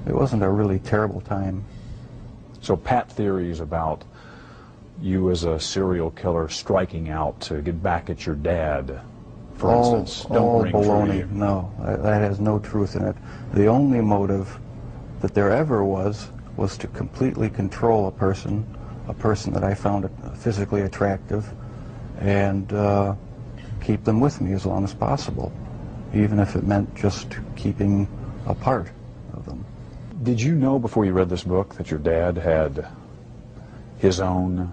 really terrible time. So pat theories about you as a serial killer striking out to get back at your dad, for instance, don't ring true to you. No, that has no truth in it. The only motive that there ever was to completely control a person that I found physically attractive, and keep them with me as long as possible, even if it meant just keeping a part of them. Did you know before you read this book that your dad had his own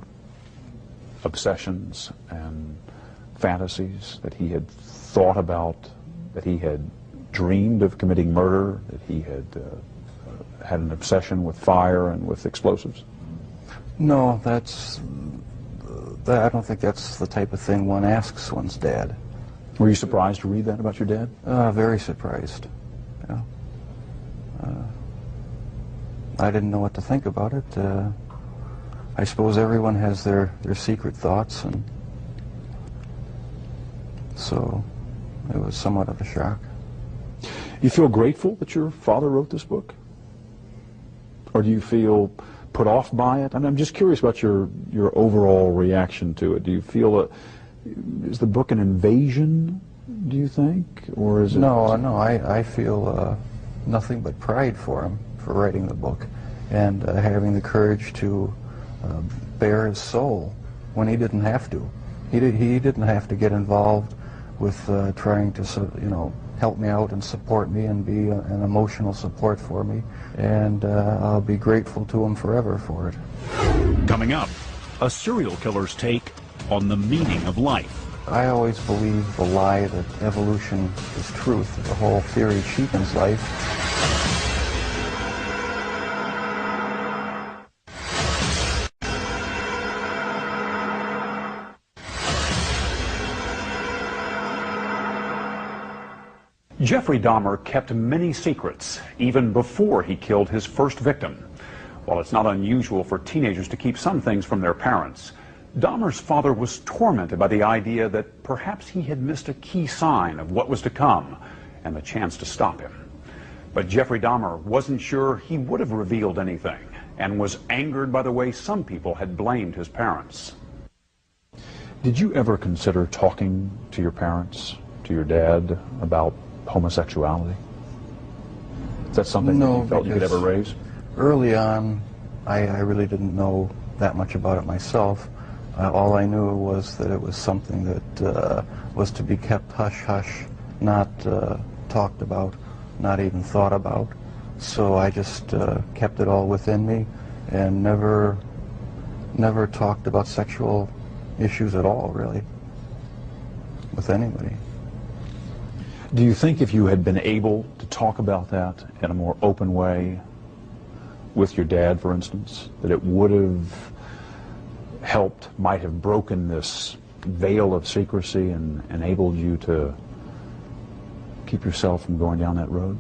obsessions and fantasies, that he had thought about, that he had dreamed of committing murder, that he had had an obsession with fire and with explosives? No, I don't think that's the type of thing one asks one's dad. Were you surprised to read that about your dad? Very surprised. Yeah. I didn't know what to think about it. I suppose everyone has their secret thoughts, and so it was somewhat of a shock. You feel grateful that your father wrote this book? Or do you feel put off by it? I mean, I'm just curious about your overall reaction to it. Do you feel is the book an invasion, do you think? Or is it... No, I feel nothing but pride for him for writing the book, and having the courage to bare his soul when he didn't have to. He didn't have to get involved with trying to, help me out and support me and be an emotional support for me, and I'll be grateful to him forever for it. Coming up, a serial killer's take on the meaning of life. I always believe the lie that evolution is truth. The whole theory cheapens life. Jeffrey Dahmer kept many secrets, even before he killed his first victim. While it's not unusual for teenagers to keep some things from their parents, Dahmer's father was tormented by the idea that perhaps he had missed a key sign of what was to come and the chance to stop him. But Jeffrey Dahmer wasn't sure he would have revealed anything, and was angered by the way some people had blamed his parents. Did you ever consider talking to your parents, to your dad, about homosexuality? Is that something that you felt you could ever raise? Early on, I really didn't know that much about it myself. All I knew was that it was something that was to be kept hush-hush, not talked about, not even thought about. So I just kept it all within me and never talked about sexual issues at all, really, with anybody. Do you think if you had been able to talk about that in a more open way with your dad, for instance, that it would have helped, might have broken this veil of secrecy and enabled you to keep yourself from going down that road?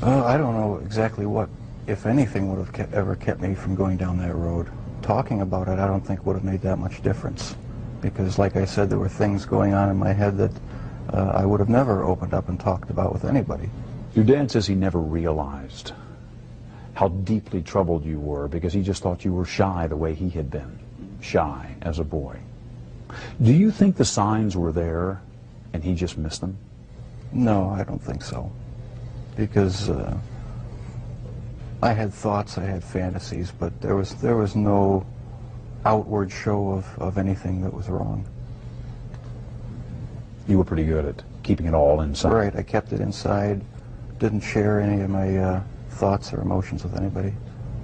I don't know exactly what, if anything, would have ever kept me from going down that road. Talking about it, I don't think would have made that much difference, because, like I said, there were things going on in my head that I would have never opened up and talked about with anybody. Your dad says he never realized how deeply troubled you were because he just thought you were shy the way he had been, shy as a boy. Do you think the signs were there and he just missed them? No, I don't think so, because I had thoughts, I had fantasies, but there was no outward show of anything that was wrong. You were pretty good at keeping it all inside. Right, I kept it inside, didn't share any of my thoughts or emotions with anybody.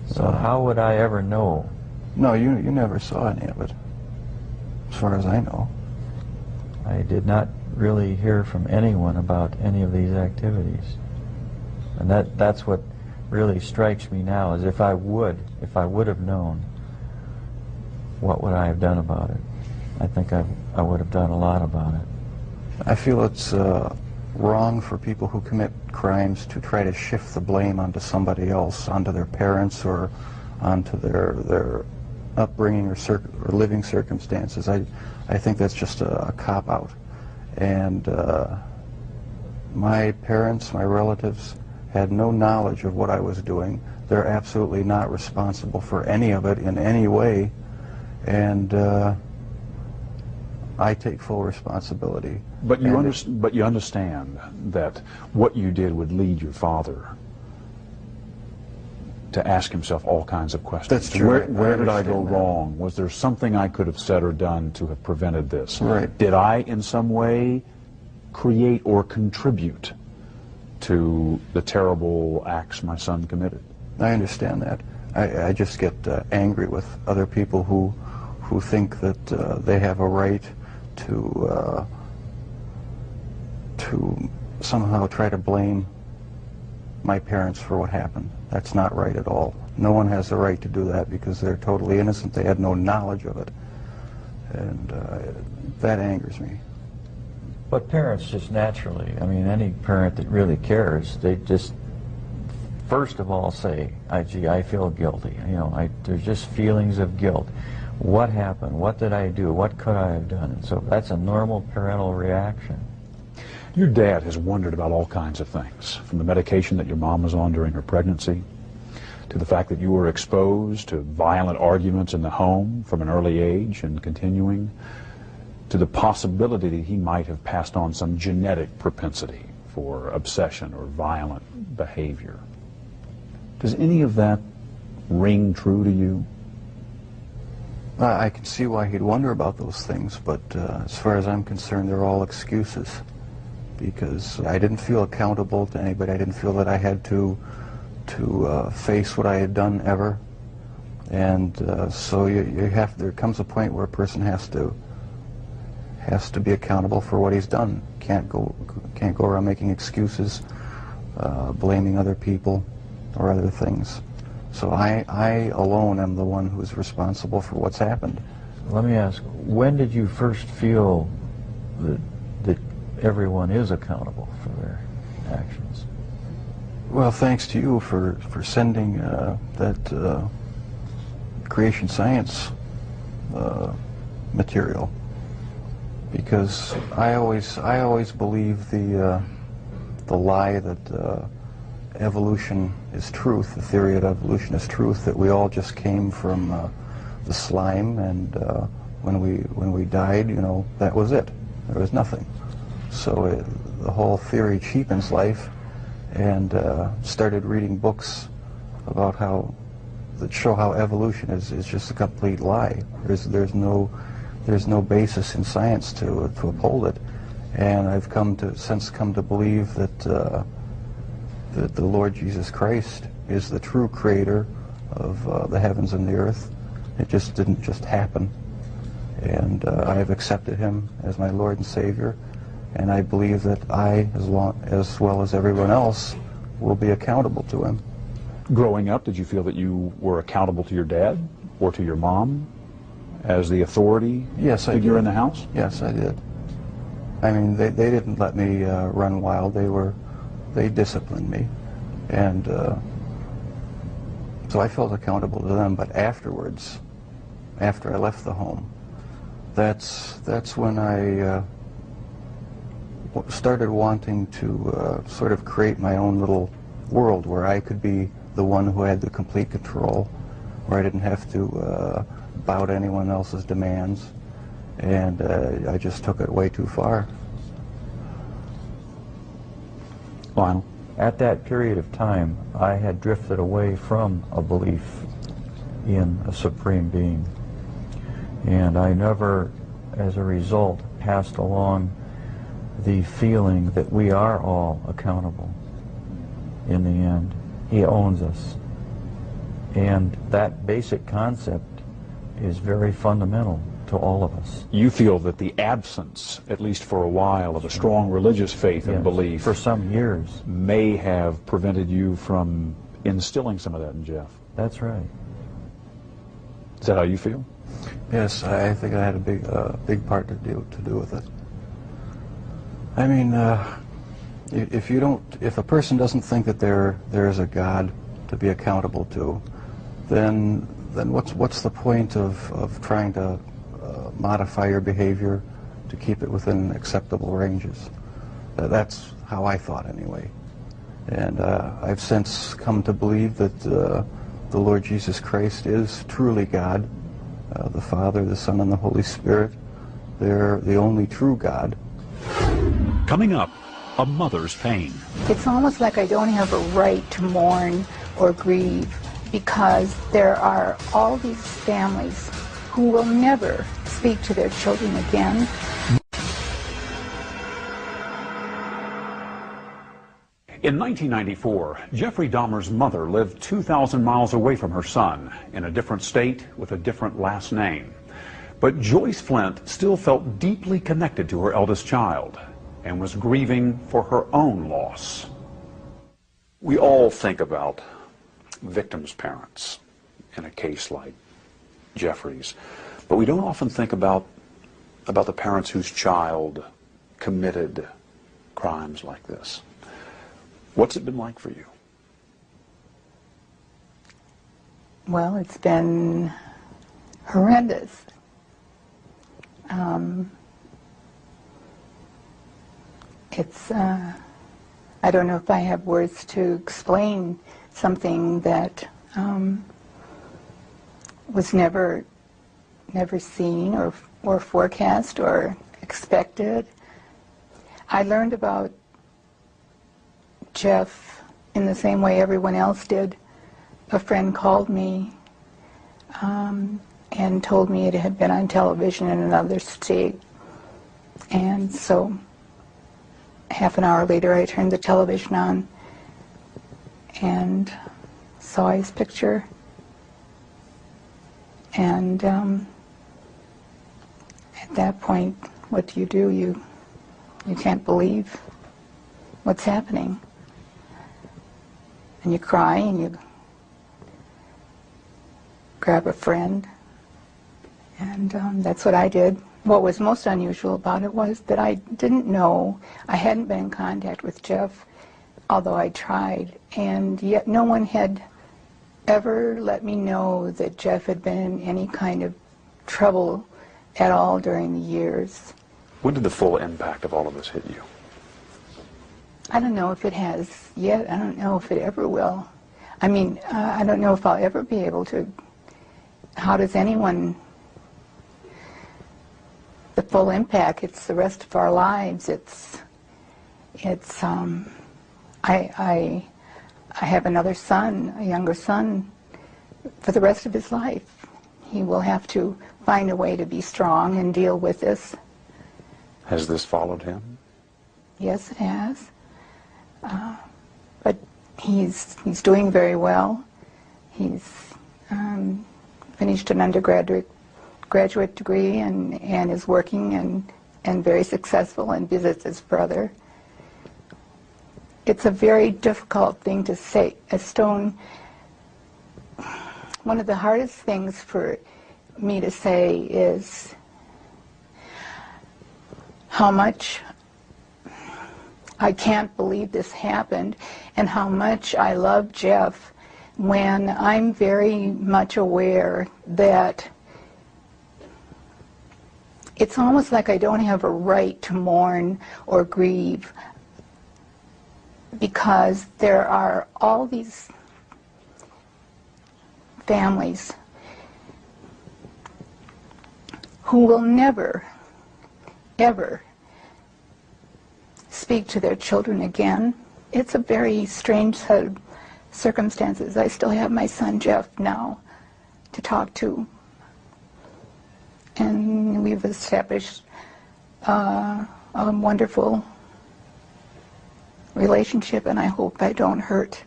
So how would I ever know? No, you never saw any of it, as far as I know. I did not really hear from anyone about any of these activities. And that's what really strikes me now, is if I would have known, what would I have done about it? I think I would have done a lot about it. I feel it's wrong for people who commit crimes to try to shift the blame onto somebody else, onto their parents or onto their upbringing or living circumstances. I think that's just a cop-out. And my parents, my relatives, had no knowledge of what I was doing. They're absolutely not responsible for any of it in any way. And I take full responsibility. But you understand that what you did would lead your father to ask himself all kinds of questions. That's true. Where did I go wrong? Was there something I could have said or done to have prevented this? Right. Did I in some way create or contribute to the terrible acts my son committed? I understand that. I just get angry with other people who think that they have a right to somehow try to blame my parents for what happened. That's not right at all. No one has the right to do that because they're totally innocent. They had no knowledge of it. And that angers me. But parents just naturally, I mean, any parent that really cares, they just first of all say, gee, I feel guilty. You know, there's just feelings of guilt. What happened? What did I do? What could I have done? And so that's a normal parental reaction. Your dad has wondered about all kinds of things, from the medication that your mom was on during her pregnancy, to the fact that you were exposed to violent arguments in the home from an early age and continuing, to the possibility that he might have passed on some genetic propensity for obsession or violent behavior. Does any of that ring true to you? I can see why he'd wonder about those things, but as far as I'm concerned, they're all excuses, because I didn't feel accountable to anybody. I didn't feel that I had to face what I had done ever, and so there comes a point where a person has to be accountable for what he's done. Can't go around making excuses, blaming other people or other things. So I alone am the one who is responsible for what's happened. Let me ask, when did you first feel that everyone is accountable for their actions? Well, thanks to you for sending that creation science material, because I always believe the lie that evolution is truth, the theory that evolution is truth, that we all just came from the slime, and when we died, you know, that was it. There was nothing. So the whole theory cheapens life, and started reading books about how that show how evolution is just a complete lie. There's no basis in science to uphold it, and I've since come to believe that that the Lord Jesus Christ is the true creator of the heavens and the earth. It just didn't just happen, and I have accepted Him as my Lord and Savior, and I believe that I, as well as everyone else, will be accountable to Him. Growing up, did you feel that you were accountable to your dad or to your mom as the authority figure in the house? Yes, I did. I mean, they didn't let me run wild. They disciplined me, and so I felt accountable to them. But afterwards, after I left the home, that's when I started wanting to sort of create my own little world where I could be the one who had the complete control, where I didn't have to bow to anyone else's demands, and I just took it way too far. Lionel? At that period of time, I had drifted away from a belief in a supreme being, and I never, as a result, passed along the feeling that we are all accountable in the end. He owns us. And that basic concept is very fundamental to all of us. You feel that the absence, at least for a while, of a strong religious faith and belief for some years may have prevented you from instilling some of that in Jeff. That's right. Is that how you feel? Yes, I think I had a big part to do with it. I mean, if a person doesn't think that there is a God to be accountable to, then what's the point of trying to modify your behavior to keep it within acceptable ranges? That's how I thought anyway. And I've since come to believe that the Lord Jesus Christ is truly God, the Father, the Son, and the Holy Spirit. They're the only true God. Coming up, a mother's pain. It's almost like I don't have a right to mourn or grieve because there are all these families who will never speak to their children again. In 1994, Jeffrey Dahmer's mother lived 2,000 miles away from her son in a different state with a different last name. But Joyce Flint still felt deeply connected to her eldest child and was grieving for her own loss. We all think about victims' parents in a case like Jeffrey's, but we don't often think about the parents whose child committed crimes like this. What's it been like for you? Well, it's been horrendous. I don't know if I have words to explain something that was never seen or forecast or expected. I learned about Jeff in the same way everyone else did. A friend called me and told me it had been on television in another state. And so half an hour later I turned the television on and saw his picture. And at that point, what do? You can't believe what's happening. And you cry and you grab a friend, and that's what I did. What was most unusual about it was that I didn't know, I hadn't been in contact with Jeff, although I tried, and yet no one had ever let me know that Jeff had been in any kind of trouble at all during the years. When did the full impact of all of this hit you? I don't know if it has yet. I don't know if it ever will. I mean, I don't know if I'll ever be able to. How does anyone, the full impact, it's the rest of our lives. I I have another son, a younger son, for the rest of his life. He will have to find a way to be strong and deal with this. Has this followed him? Yes, it has. But he's doing very well. He's finished an graduate degree and is working and very successful and visits his brother. It's a very difficult thing to say. Stone, one of the hardest things for me to say is how much I can't believe this happened and how much I love Jeff, when I'm very much aware that it's almost like I don't have a right to mourn or grieve, because there are all these families who will never, ever speak to their children again. It's a very strange set of circumstances. I still have my son Jeff now to talk to, and we've established a wonderful relationship, and I hope I don't hurt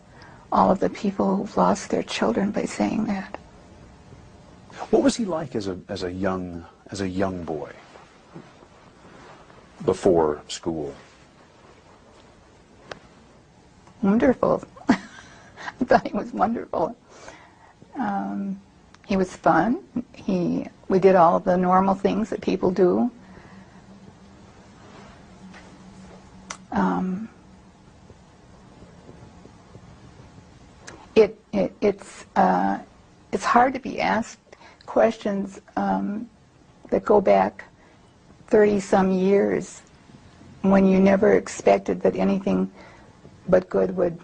all of the people who've lost their children by saying that. What was he like as a young boy before school? Wonderful. I thought he was wonderful. He was fun. We did all of the normal things that people do. It's hard to be asked questions that go back 30-some years when you never expected that anything but good would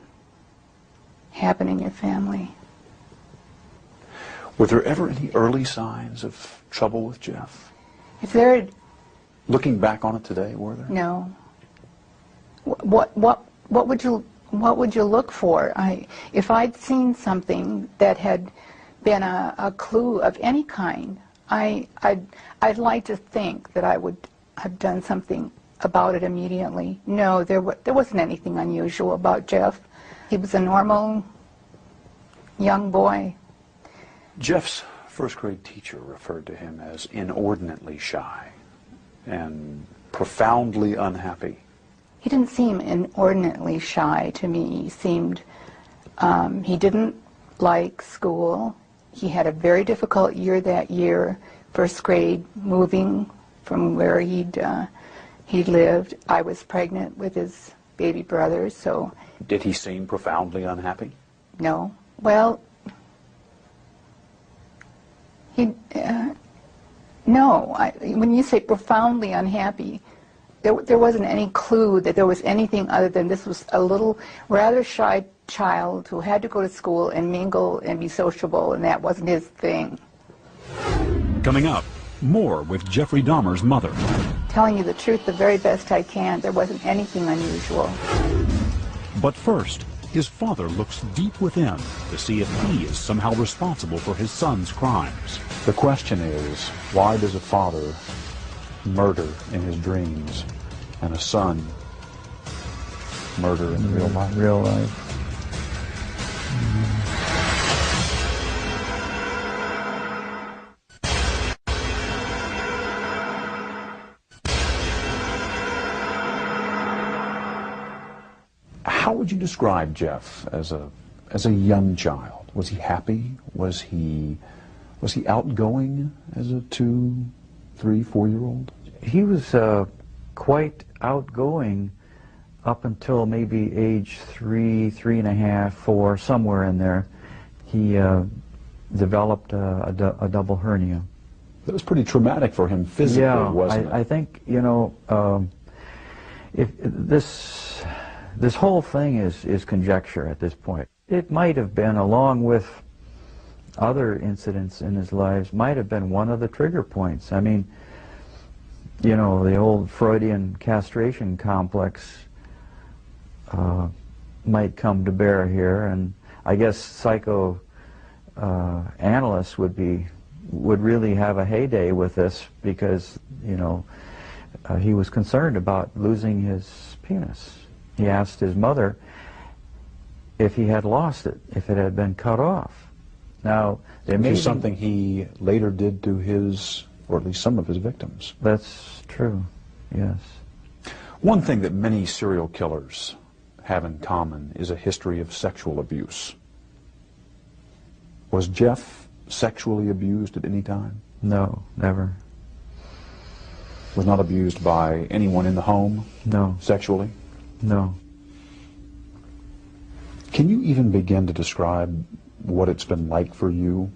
happen in your family. Were there ever any early signs of trouble with Jeff? If there had, looking back on it today, were there? no. What would you look for? If I'd seen something that had been a clue of any kind, I'd like to think that I would have done something about it immediately. No, there wasn't anything unusual about Jeff. He was a normal young boy. Jeff's first grade teacher referred to him as inordinately shy and profoundly unhappy. He didn't seem inordinately shy to me. He seemed, he didn't like school. He had a very difficult year that year, first grade, moving from where he'd lived. I was pregnant with his baby brother, so... Did he seem profoundly unhappy? No. Well, no. When you say profoundly unhappy, there wasn't any clue that there was anything other than this was a little, rather shy child who had to go to school and mingle and be sociable, and that wasn't his thing. Coming up, more with Jeffrey Dahmer's mother. Telling you the truth the very best I can, there wasn't anything unusual. But first, his father looks deep within to see if he is somehow responsible for his son's crimes. The question is, why does a father murder in his dreams and a son murder in real life? Real life. How would you describe Jeff as a young child? Was he happy? Was he outgoing as a 2, 3, 4-year-old? He was quite outgoing up until maybe age 3, 3.5, 4, somewhere in there. He developed a double hernia. That was pretty traumatic for him physically, wasn't it? I think, you know, if this whole thing is conjecture at this point. It might have been, along with other incidents in his life, might have been one of the trigger points. I mean, you know, the old Freudian castration complex might come to bear here, and I guess psychoanalysts would really have a heyday with this, because, you know, he was concerned about losing his penis. He asked his mother if he had lost it, if it had been cut off. Now, Which is something he later did to his, or at least some of his victims. That's true, yes. One thing that many serial killers have in common is a history of sexual abuse. Was Jeff sexually abused at any time? No, never. Was not abused by anyone in the home? No. Sexually? No. Can you even begin to describe what it's been like for you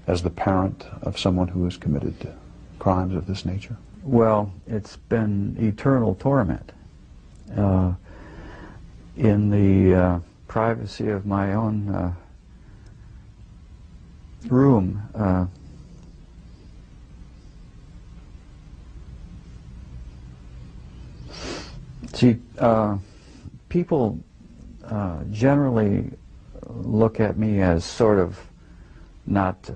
as the parent of someone who has committed crimes of this nature? Well, it's been eternal torment. In the privacy of my own room, people generally look at me as sort of not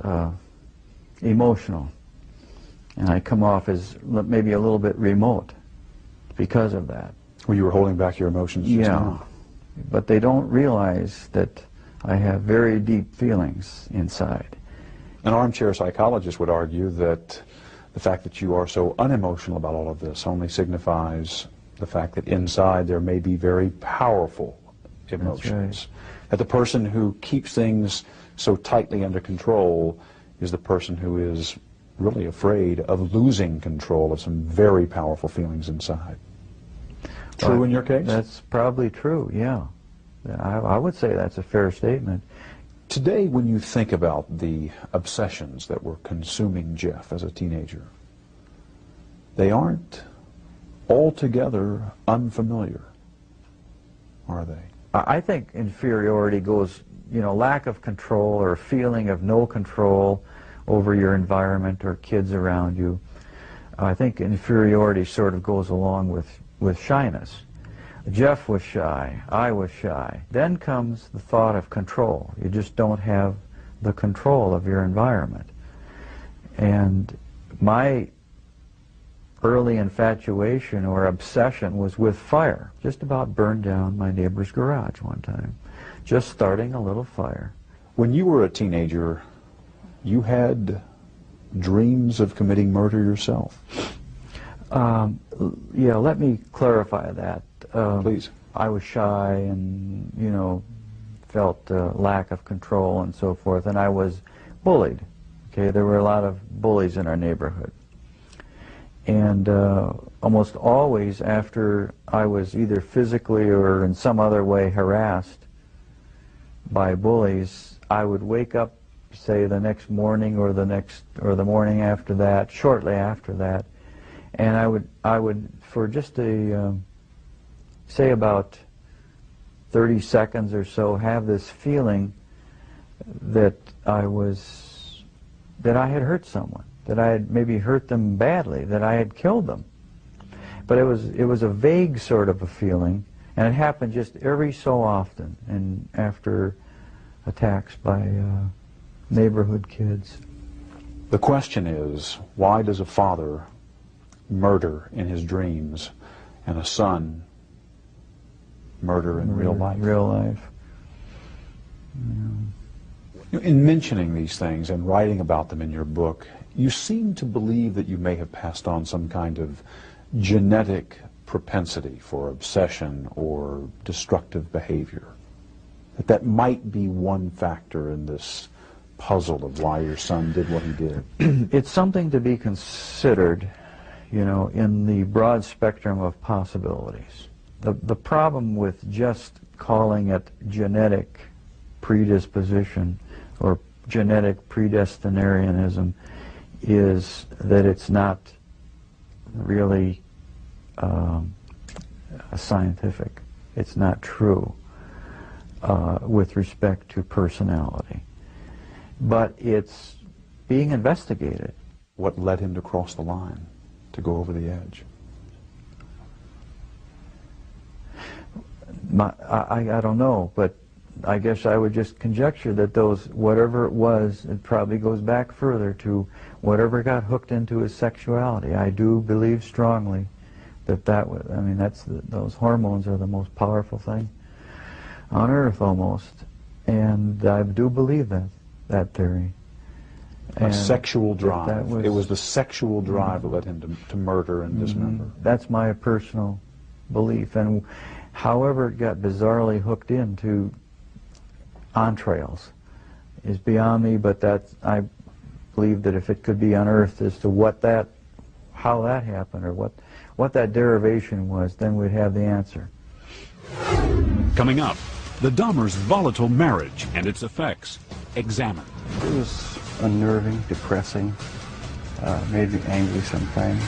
emotional, and I come off as maybe a little bit remote because of that. Well, you were holding back your emotions just now. But they don't realize that I have very deep feelings inside. An armchair psychologist would argue that the fact that you are so unemotional about all of this only signifies the fact that inside there may be very powerful emotions. That the person who keeps things so tightly under control is the person who is really afraid of losing control of some very powerful feelings inside. True in your case? That's probably true, yeah. I would say that's a fair statement. Today, when you think about the obsessions that were consuming Jeff as a teenager, they aren't altogether unfamiliar, are they? I think inferiority goes, you know, lack of control or feeling of no control over your environment or kids around you. I think inferiority sort of goes along with shyness. Jeff was shy, I was shy. Then comes the thought of control. You just don't have the control of your environment. And my early infatuation or obsession was with fire. Just about burned down my neighbor's garage one time. Just starting a little fire. When you were a teenager, you had dreams of committing murder yourself. Yeah, let me clarify that. Please. I was shy and, you know, felt lack of control and so forth, and I was bullied. Okay, there were a lot of bullies in our neighborhood. And almost always after I was either physically or in some other way harassed by bullies, I would wake up, say, the next morning or the morning after that, shortly after that, and I would for just say about 30 seconds or so, have this feeling that I had hurt someone, that I had maybe hurt them badly, that I had killed them. But it was a vague sort of a feeling, and it happened just every so often, and after attacks by neighborhood kids. The question is, why does a father murder in his dreams and a son murder in real life? Real life. Yeah. In mentioning these things and writing about them in your book, you seem to believe that you may have passed on some kind of genetic propensity for obsession or destructive behavior. That might be one factor in this puzzle of why your son did what he did. It's something to be considered, you know, in the broad spectrum of possibilities. The problem with just calling it genetic predisposition or genetic predestinarianism is that it's not really scientific. It's not true with respect to personality. But it's being investigated. What led him to cross the line, to go over the edge? I don't know, but I guess I would just conjecture that those, whatever it was, it probably goes back further to whatever got hooked into his sexuality. I do believe strongly that was, I mean, those hormones are the most powerful thing on earth almost. And I do believe that theory. A sexual drive. It was the sexual drive that led him to murder and dismember. That's my personal belief. And however it got bizarrely hooked into entrails is beyond me, but I believe that if it could be unearthed as to how that happened or what that derivation was, then we'd have the answer. Coming up, the Dahmer's volatile marriage and its effects examined. It was unnerving, depressing, made me angry sometimes.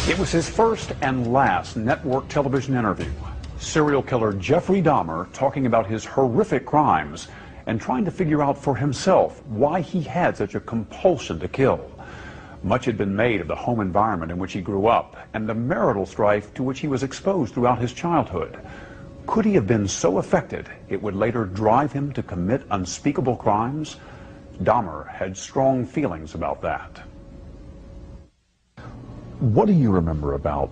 It was his first and last network television interview. Serial killer Jeffrey Dahmer talking about his horrific crimes and trying to figure out for himself why he had such a compulsion to kill. Much had been made of the home environment in which he grew up and the marital strife to which he was exposed throughout his childhood. Could he have been so affected it would later drive him to commit unspeakable crimes? Dahmer had strong feelings about that. What do you remember about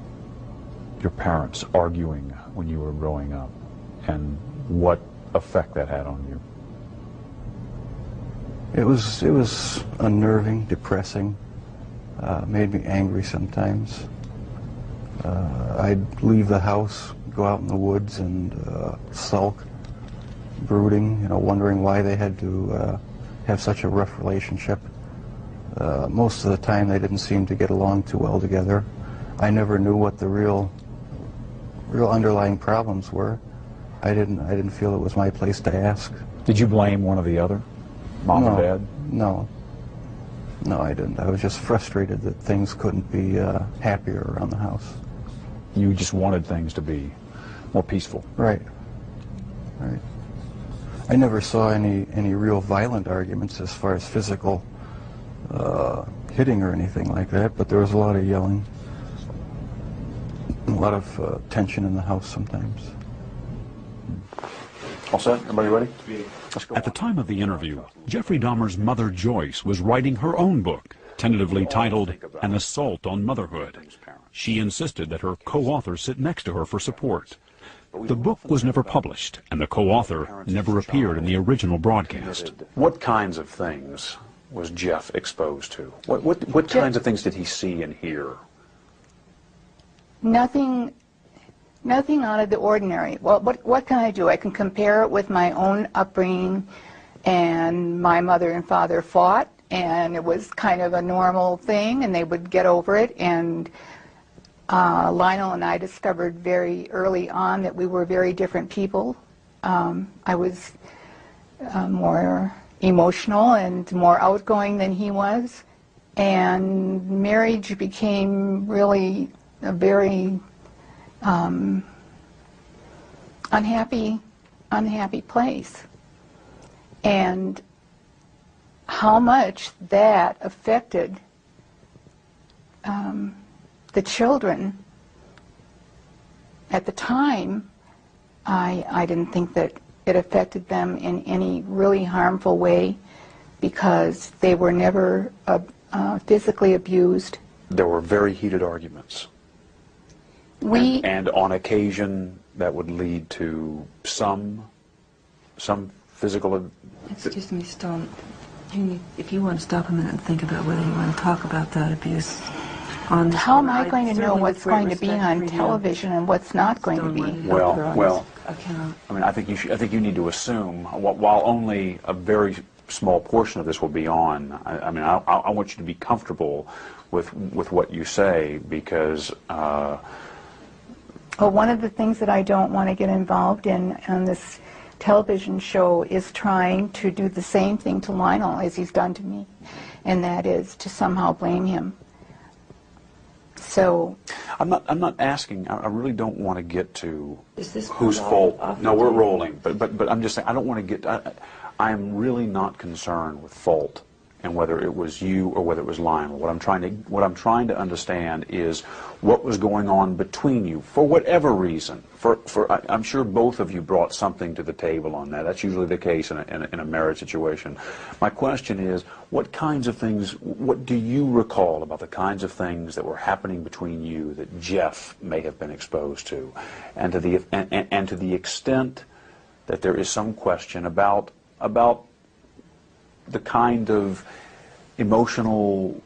your parents arguing when you were growing up, and what effect that had on you? It was unnerving, depressing, made me angry sometimes. I'd leave the house, go out in the woods and sulk, brooding, wondering why they had to have such a rough relationship. Most of the time they didn't seem to get along too well together. I never knew what the real underlying problems were. I didn't feel it was my place to ask. Did you blame one or the other? Mom or Dad? No. No, I didn't. I was just frustrated that things couldn't be happier around the house. You just wanted things to be more peaceful. Right. Right. I never saw any real violent arguments as far as physical hitting or anything like that, but there was a lot of yelling, a lot of tension in the house sometimes. All set? Everybody ready? At the time of the interview, Jeffrey Dahmer's mother Joyce was writing her own book, tentatively titled An Assault on Motherhood. She insisted that her co-author sit next to her for support. The book was never published, and the co-author never appeared in the original broadcast. What kinds of things was Jeff exposed to? What kinds of things did he see and hear? Nothing out of the ordinary. Well, what can I do? I can compare it with my own upbringing, and my mother and father fought, and it was kind of a normal thing, and they would get over it. And Lionel and I discovered very early on that we were very different people. I was more emotional and more outgoing than he was, and marriage became really a very unhappy place. And how much that affected the children at the time, I didn't think that it affected them in any really harmful way, because they were never physically abused. There were very heated arguments. And on occasion that would lead to some physical... Excuse me, Stone. If you want to stop a minute and think about whether you want to talk about that abuse on the... How am I going to know what's going to be on television and what's not going to be? Well, I mean, I think you need to assume, while only a very small portion of this will be on, I mean, I want you to be comfortable with what you say, because... Well, one of the things that I don't want to get involved in on this television show is trying to do the same thing to Lionel as he's done to me, and that is to somehow blame him. So I'm not asking. I really don't want to get to Is this whose roll fault. off No, the we're tape? rolling. But I'm just saying I don't want to get. I am really not concerned with fault and whether it was you or whether it was Lionel. What I'm trying to understand is what was going on between you for whatever reason. I'm sure both of you brought something to the table on that. That's usually the case in a marriage situation. My question is, what kinds of things, what do you recall about the kinds of things that were happening between you that Jeff may have been exposed to? And to the extent that there is some question about the kind of emotional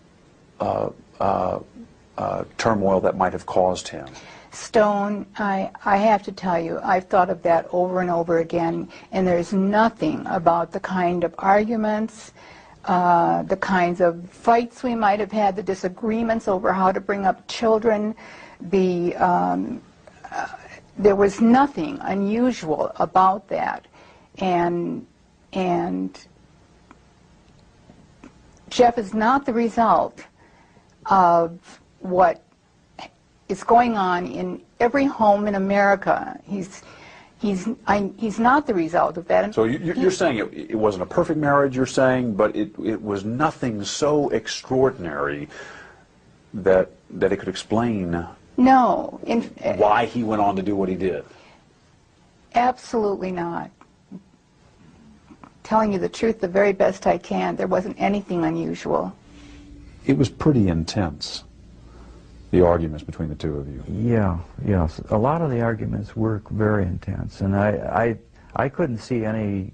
turmoil that might have caused him. Stone, I have to tell you, I've thought of that over and over again, and there's nothing about the kind of arguments, the kinds of fights we might have had, the disagreements over how to bring up children, there was nothing unusual about that. And Jeff is not the result of what is going on in every home in America. He's not the result of that. So you're saying it wasn't a perfect marriage, you're saying, but it was nothing so extraordinary that it could explain No. why he went on to do what he did. Absolutely not. Telling you the truth the very best I can, there wasn't anything unusual. It was pretty intense, the arguments between the two of you. Yeah, yes. A lot of the arguments were very intense, and I couldn't see any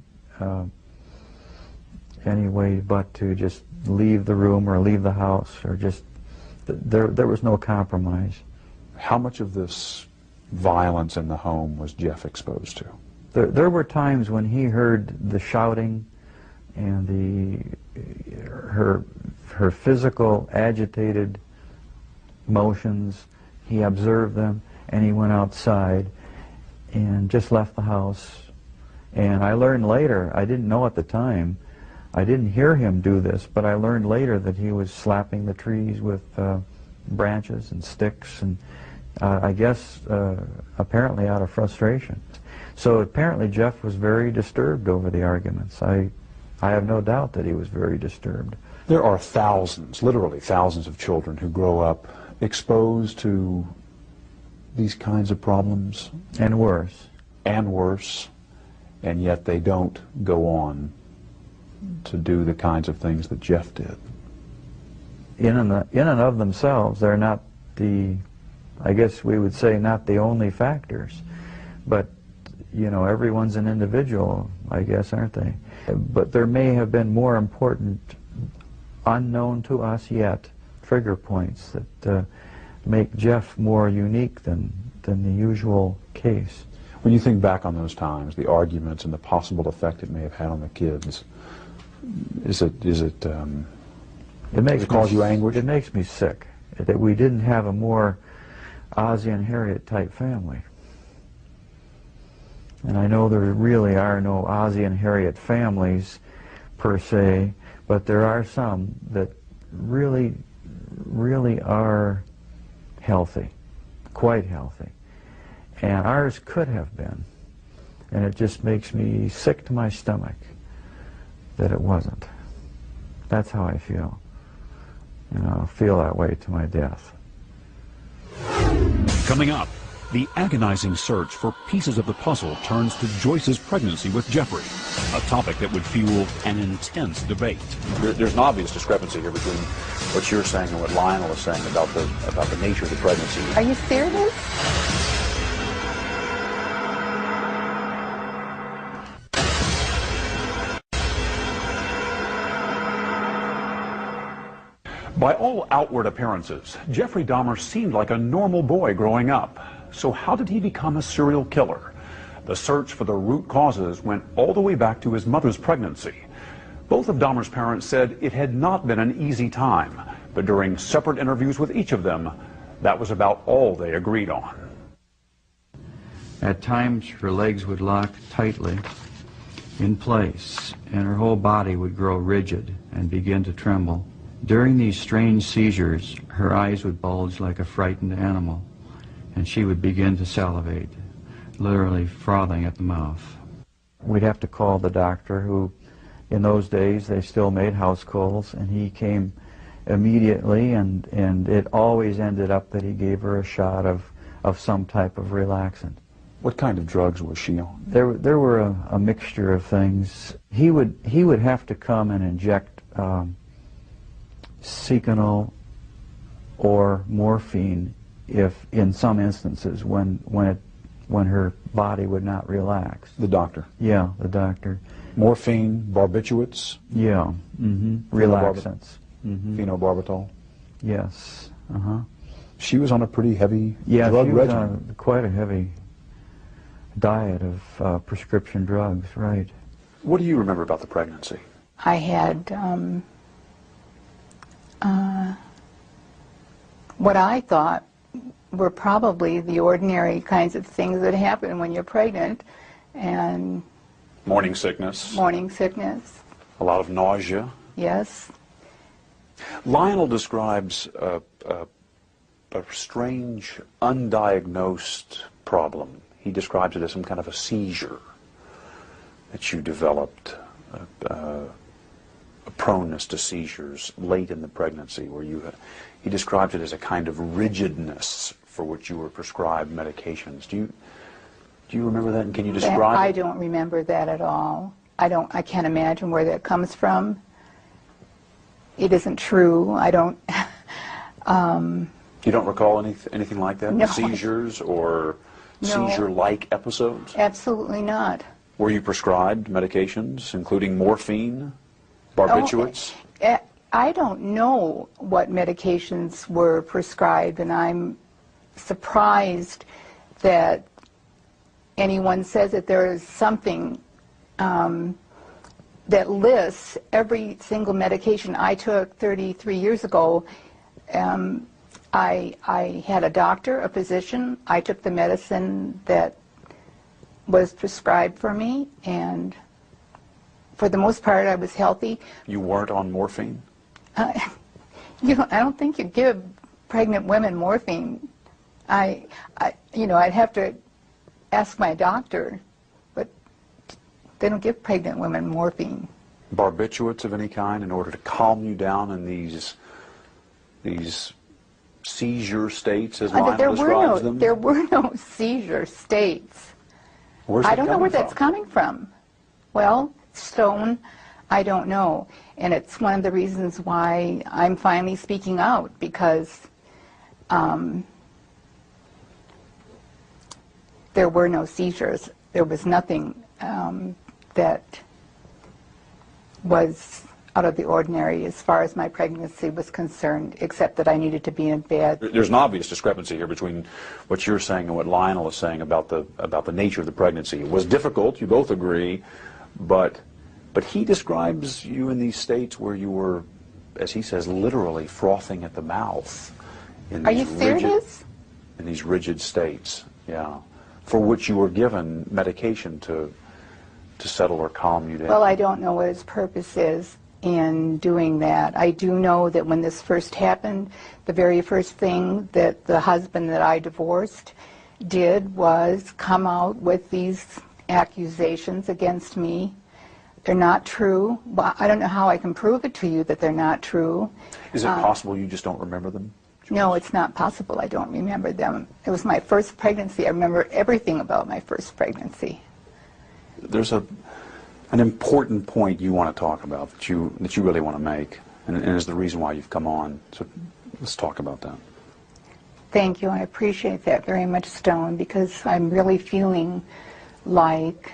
way but to just leave the room or leave the house, or just, there was no compromise. How much of this violence in the home was Jeff exposed to? There were times when he heard the shouting and her physical agitated motions. He observed them, and he went outside and just left the house. And I learned later, I didn't know at the time, I didn't hear him do this, but I learned later that he was slapping the trees with branches and sticks, and I guess apparently out of frustration. So apparently Jeff was very disturbed over the arguments. I have no doubt that he was very disturbed. There are thousands, literally thousands of children who grow up exposed to these kinds of problems. And worse. And worse. And yet they don't go on to do the kinds of things that Jeff did. In and of themselves, they're not the, I guess we would say, not the only factors. But, you know, everyone's an individual, I guess, aren't they? But there may have been more important, unknown to us yet, trigger points that make Jeff more unique than the usual case. When you think back on those times, the arguments and the possible effect it may have had on the kids, does it cause you anguish? It makes me sick that we didn't have a more Ozzie and Harriet type family. And I know there really are no Ozzie and Harriet families per se, but there are some that really are healthy, quite healthy. And ours could have been. And it just makes me sick to my stomach that it wasn't. That's how I feel. And I'll feel that way to my death. Coming up, the agonizing search for pieces of the puzzle turns to Joyce's pregnancy with Jeffrey, a topic that would fuel an intense debate. There's an obvious discrepancy here between what you're saying and what Lionel is saying about the nature of the pregnancy. Are you serious? By all outward appearances, Jeffrey Dahmer seemed like a normal boy growing up. So how did he become a serial killer? The search for the root causes went all the way back to his mother's pregnancy. Both of Dahmer's parents said it had not been an easy time, but during separate interviews with each of them, that was about all they agreed on. At times, her legs would lock tightly in place, and her whole body would grow rigid and begin to tremble. During these strange seizures, her eyes would bulge like a frightened animal, and she would begin to salivate, literally frothing at the mouth. We'd have to call the doctor, who, in those days, they still made house calls, and he came immediately, and it always ended up that he gave her a shot of some type of relaxant. What kind of drugs was she on? There were a mixture of things. He would have to come and inject Seconal or morphine if, in some instances, when her body would not relax. The doctor? Yeah, the doctor. Morphine, barbiturates? Yeah, relaxants. Phenobarbital? Yes, She was on a pretty heavy yeah, drug she was regimen. on quite a heavy diet of prescription drugs, right. What do you remember about the pregnancy? I had what I thought were probably the ordinary kinds of things that happen when you're pregnant, and Morning sickness. morning sickness, A lot of nausea. yes. Lionel describes a strange, undiagnosed problem. He describes it as some kind of a seizure that you developed, a proneness to seizures late in the pregnancy, where he describes it as a kind of rigidness for which you were prescribed medications. Do you remember that, and can you describe I it? don't remember that at all. I can't imagine where that comes from. It isn't true. I don't. You don't recall anything like that? No. Seizures or No. seizure-like episodes? Absolutely not. Were you prescribed medications, including morphine, barbiturates? I don't know what medications were prescribed, and I'm surprised that anyone says that there is something that lists every single medication I took 33 years ago. I had a doctor, a physician. I took the medicine that was prescribed for me, and for the most part, I was healthy. You weren't on morphine? I don't think you give pregnant women morphine. I'd have to ask my doctor, but they don't give pregnant women morphine. Barbiturates of any kind in order to calm you down in these seizure states, as Lionel describes them? There were no seizure states. Where's I that don't know where coming that's coming from. Well, Stone, I don't know. And it's one of the reasons why I'm finally speaking out, because there were no seizures. There was nothing that was out of the ordinary as far as my pregnancy was concerned, except that I needed to be in bed. There's an obvious discrepancy here between what you're saying and what Lionel is saying about the nature of the pregnancy. It was difficult, you both agree, but he describes you in these states where you were, as he says, literally frothing at the mouth. Are you serious? In these rigid states, yeah, for which you were given medication to settle or calm you down. Well, I don't know what his purpose is in doing that. I do know that when this first happened, the very first thing that the husband that I divorced did was come out with these accusations against me. They're not true. Well, I don't know how I can prove it to you that they're not true. Is it possible you just don't remember them? No, it's not possible. I don't remember them. It was my first pregnancy. I remember everything about my first pregnancy. There's an important point you want to talk about that you really want to make, and is the reason why you've come on. So let's talk about that. Thank you. I appreciate that very much, Stone, because I'm really feeling like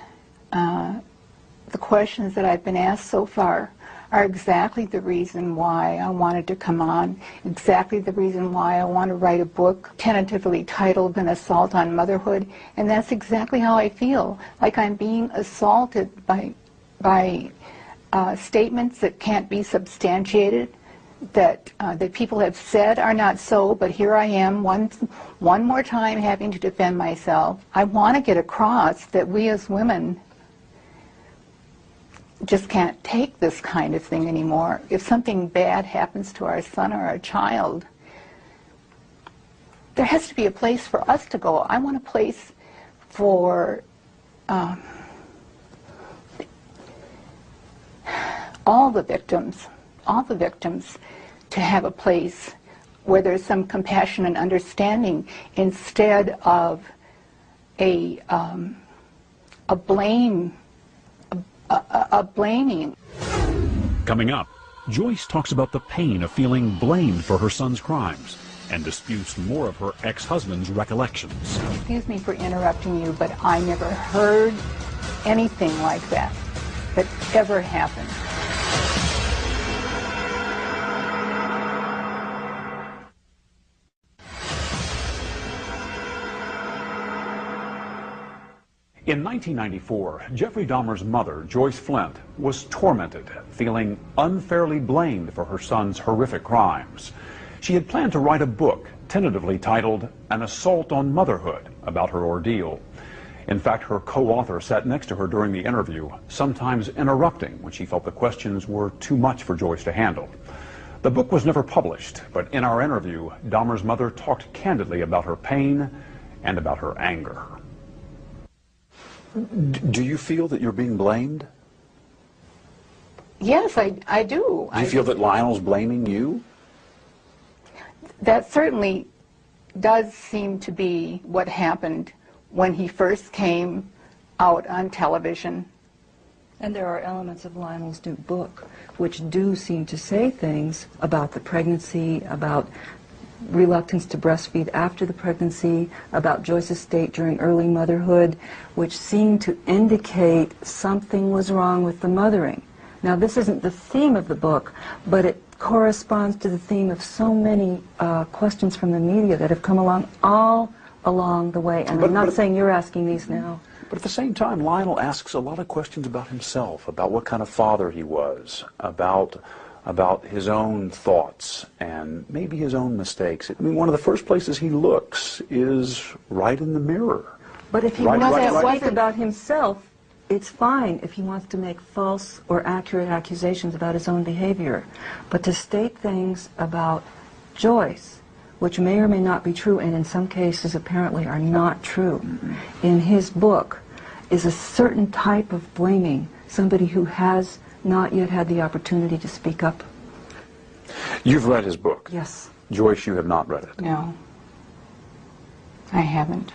the questions that I've been asked so far are exactly the reason why I wanted to come on, exactly the reason why I want to write a book tentatively titled An Assault on Motherhood, and that's exactly how I feel, like I'm being assaulted by statements that can't be substantiated, that people have said are not so, but here I am one more time having to defend myself. I want to get across that we as women just can't take this kind of thing anymore. If something bad happens to our son or our child, there has to be a place for us to go. I want a place for all the victims to have a place where there's some compassion and understanding instead of a blaming. Coming up, Joyce talks about the pain of feeling blamed for her son's crimes and disputes more of her ex-husband's recollections. Excuse me for interrupting you, but I never heard anything like that ever happened. In 1994, Jeffrey Dahmer's mother, Joyce Flint, was tormented, feeling unfairly blamed for her son's horrific crimes. She had planned to write a book, tentatively titled An Assault on Motherhood, about her ordeal. In fact, her co-author sat next to her during the interview, sometimes interrupting when she felt the questions were too much for Joyce to handle. The book was never published, but in our interview, Dahmer's mother talked candidly about her pain and about her anger. Do you feel that you're being blamed? Yes, I do. Do you feel that Lionel's blaming you? That certainly does seem to be what happened when he first came out on television. And there are elements of Lionel's new book which do seem to say things about the pregnancy, about reluctance to breastfeed after the pregnancy, about Joyce's state during early motherhood, which seem to indicate something was wrong with the mothering. Now, this isn't the theme of the book, but it corresponds to the theme of so many questions from the media that have come along all along the way. And I'm not saying you're asking these now. But at the same time, Lionel asks a lot of questions about himself, about what kind of father he was, about his own thoughts and maybe his own mistakes. I mean, one of the first places he looks is right in the mirror. But if he wants to speak about himself, it's fine if he wants to make false or accurate accusations about his own behavior. But to state things about Joyce, which may or may not be true, and in some cases apparently are not true, in his book, is a certain type of blaming, somebody who has not yet had the opportunity to speak up. You've read his book? Yes. Joyce, you have not read it? No, I haven't.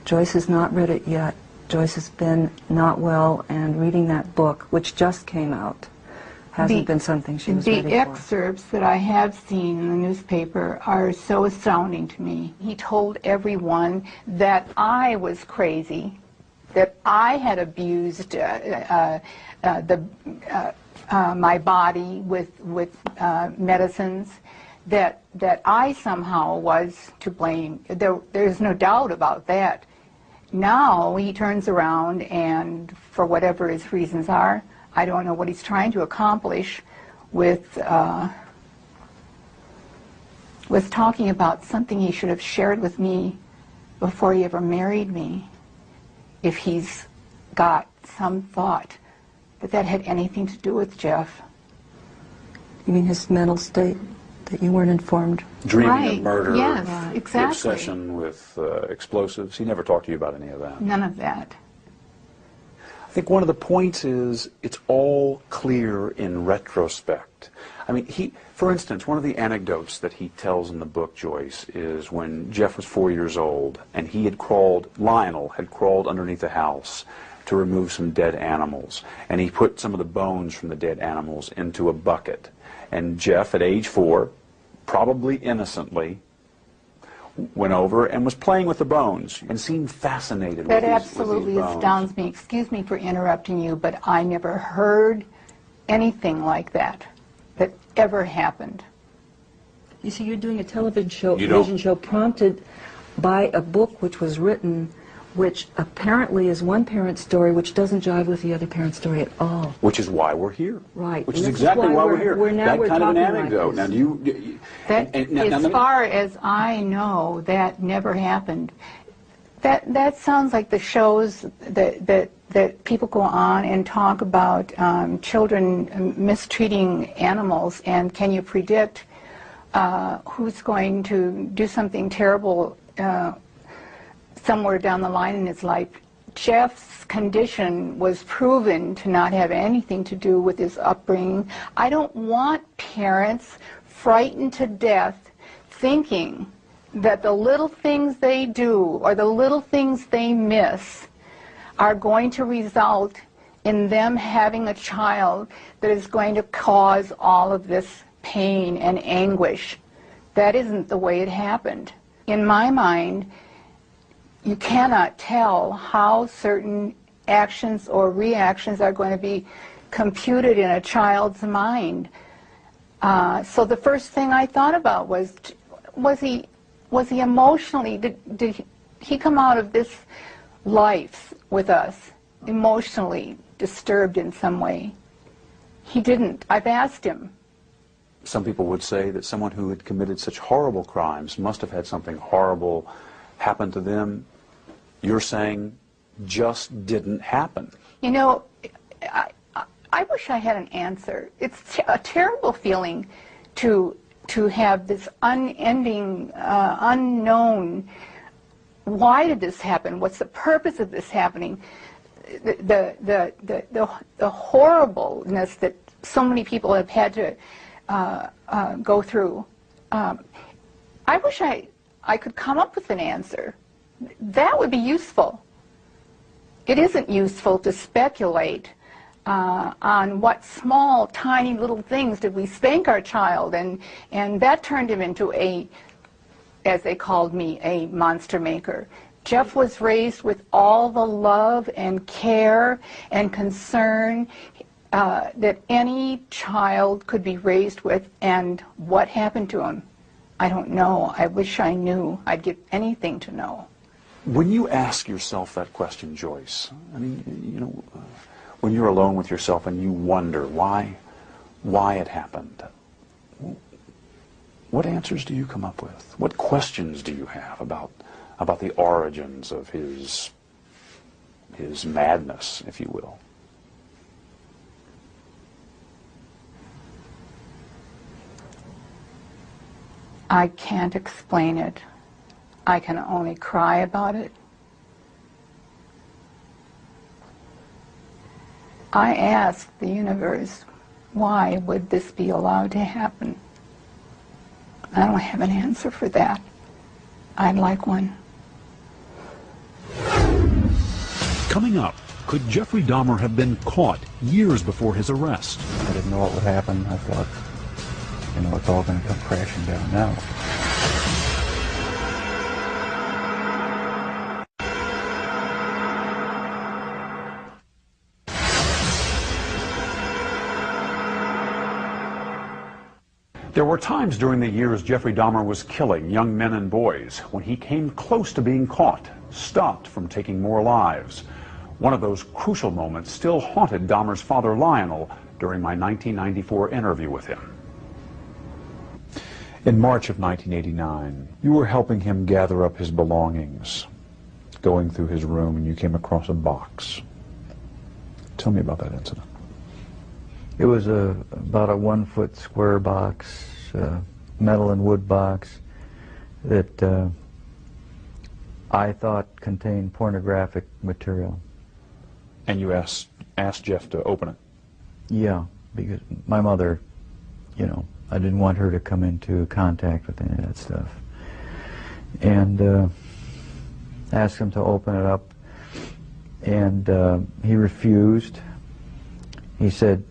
Joyce has not read it yet. Joyce has been not well, and reading that book, which just came out, hasn't been something she was ready for. The excerpts that I have seen in the newspaper are so astounding to me. He told everyone that I was crazy, that I had abused my body with medicines, that I somehow was to blame. There's no doubt about that. Now he turns around and, for whatever his reasons are, I don't know what he's trying to accomplish with talking about something he should have shared with me before he ever married me, if he's got some thought that had anything to do with Jeff. You mean his mental state, that you weren't informed? Dreaming of murder, yes, exactly. The obsession with explosives. He never talked to you about any of that. None of that. I think one of the points is it's all clear in retrospect. I mean, for instance, one of the anecdotes that he tells in the book, Joyce, is when Jeff was 4 years old and Lionel had crawled underneath the house to remove some dead animals, and he put some of the bones from the dead animals into a bucket. And Jeff, at age 4, probably innocently, went over and was playing with the bones and seemed fascinated that with absolutely these bones. astounds me. Excuse me for interrupting you, but I never heard anything like that ever happened. You see, you're doing a television show prompted by a book which was written which apparently is one parent's story which doesn't jive with the other parent's story at all. Which is why we're here. Right. Which is exactly why we're here. Now That kind of an talking anecdote. like Now, As far as I know, that never happened. That sounds like the shows that people go on and talk about children mistreating animals, and can you predict who's going to do something terrible somewhere down the line in his life. Jeff's condition was proven to not have anything to do with his upbringing. I don't want parents frightened to death thinking that the little things they do or the little things they miss are going to result in them having a child that is going to cause all of this pain and anguish. That isn't the way it happened. In my mind, you cannot tell how certain actions or reactions are going to be computed in a child's mind. So the first thing I thought about was he emotionally, did he come out of this life with us emotionally disturbed in some way? He didn't. I've asked him. Some people would say that someone who had committed such horrible crimes must have had something horrible happen to them. You're saying just didn't happen. You know, I wish I had an answer. It's a terrible feeling to have this unending, unknown, why did this happen? What's the purpose of this happening? The horribleness that so many people have had to go through. I wish I could come up with an answer. That would be useful. It isn't useful to speculate on what small, tiny little things did we spank our child, and that turned him into a, as they called me, a monster maker. Jeff was raised with all the love and care and concern that any child could be raised with, and what happened to him, I don't know. I wish I knew. I'd give anything to know. When you ask yourself that question, Joyce, I mean, you know, when you're alone with yourself and you wonder why it happened, what answers do you come up with? What questions do you have about the origins of his madness, if you will? I can't explain it. I can only cry about it. I asked the universe, why would this be allowed to happen? I don't have an answer for that. I'd like one. Coming up, could Jeffrey Dahmer have been caught years before his arrest? I didn't know what would happen. I thought, you know, it's all going to come crashing down now. There were times during the years Jeffrey Dahmer was killing young men and boys when he came close to being caught, stopped from taking more lives. One of those crucial moments still haunted Dahmer's father, Lionel, during my 1994 interview with him. In March of 1989, you were helping him gather up his belongings, going through his room, and you came across a box. Tell me about that incident. It was about a 1-foot square box, metal and wood box, that I thought contained pornographic material. And you asked Jeff to open it? Yeah, because my mother, you know, I didn't want her to come into contact with any of that stuff. And asked him to open it up, and he refused. He said,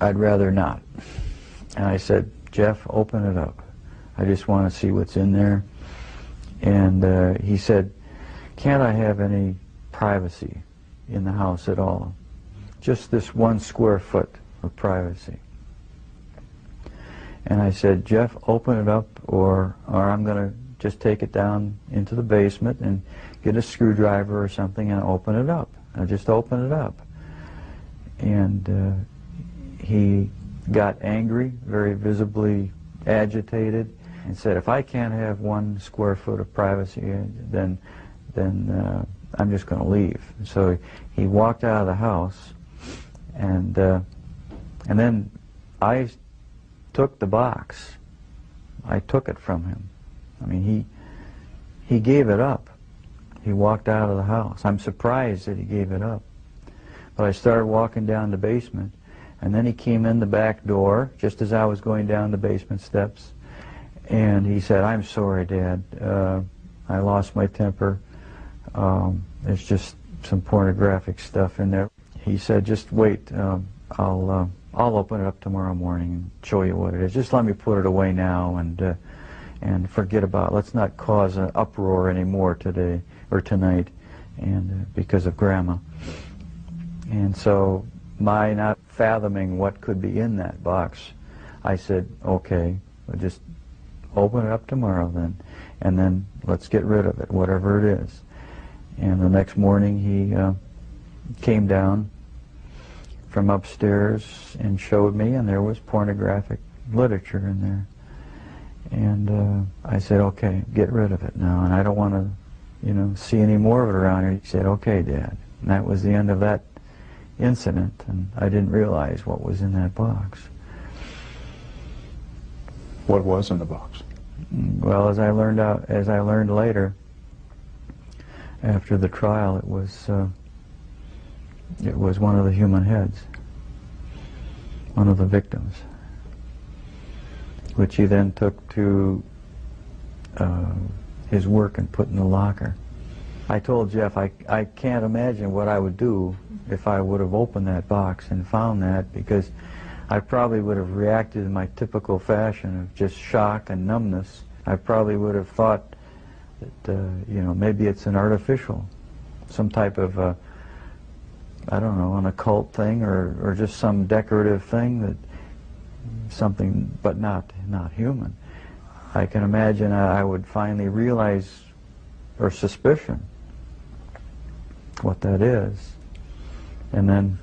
"I'd rather not." And I said, "Jeff, open it up. I just want to see what's in there." And he said, "Can't I have any privacy in the house at all? Just this 1 square foot of privacy." And I said, "Jeff, open it up, or I'm going to just take it down into the basement and get a screwdriver or something and open it up. I just open it up. And he got angry, very visibly agitated, and said, if I can't have 1 square foot of privacy, then I'm just going to leave. So he walked out of the house, and then I took the box. I took it from him. I mean, he gave it up. He walked out of the house. I'm surprised that he gave it up. But I started walking down the basement, and then he came in the back door just as I was going down the basement steps, and he said, I'm sorry, Dad. I lost my temper. There's just some pornographic stuff in there. He said, just wait. I'll open it up tomorrow morning and show you what it is. Just let me put it away now and forget about it. Let's not cause an uproar anymore today or tonight, and because of Grandma. And so, my not fathoming what could be in that box, I said, okay, we'll just open it up tomorrow then, and then let's get rid of it, whatever it is. And the next morning he came down from upstairs and showed me, and there was pornographic literature in there. And I said, okay, get rid of it now, and I don't want to, see any more of it around here. He said, okay, Dad. And that was the end of that incident, and I didn't realize what was in that box. What was in the box? Well, as I learned later, after the trial, it was one of the human heads, one of the victims, which he then took to his work and put in the locker. I told Jeff I can't imagine what I would do if I would have opened that box and found that, because I probably would have reacted in my typical fashion of just shock and numbness. I probably would have thought that, maybe it's an artificial, some type of, I don't know, an occult thing or just some decorative thing, that something, but not human. I can imagine I would finally realize, or suspicion, what that is. And then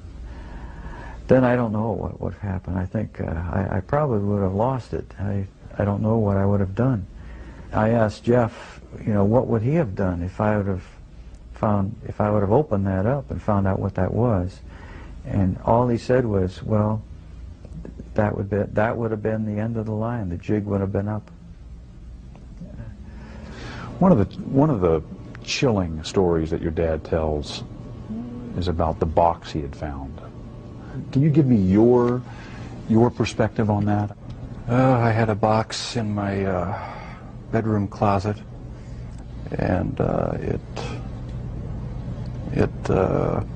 I don't know what would happen. I think I probably would have lost it. I don't know what I would have done. I asked Jeff, what would he have done if I would have opened that up and found out what that was. And all he said was, well, that would have been the end of the line. The jig would have been up. One of the chilling stories that your dad tells is about the box he had found. Can you give me your perspective on that? I had a box in my bedroom closet, and it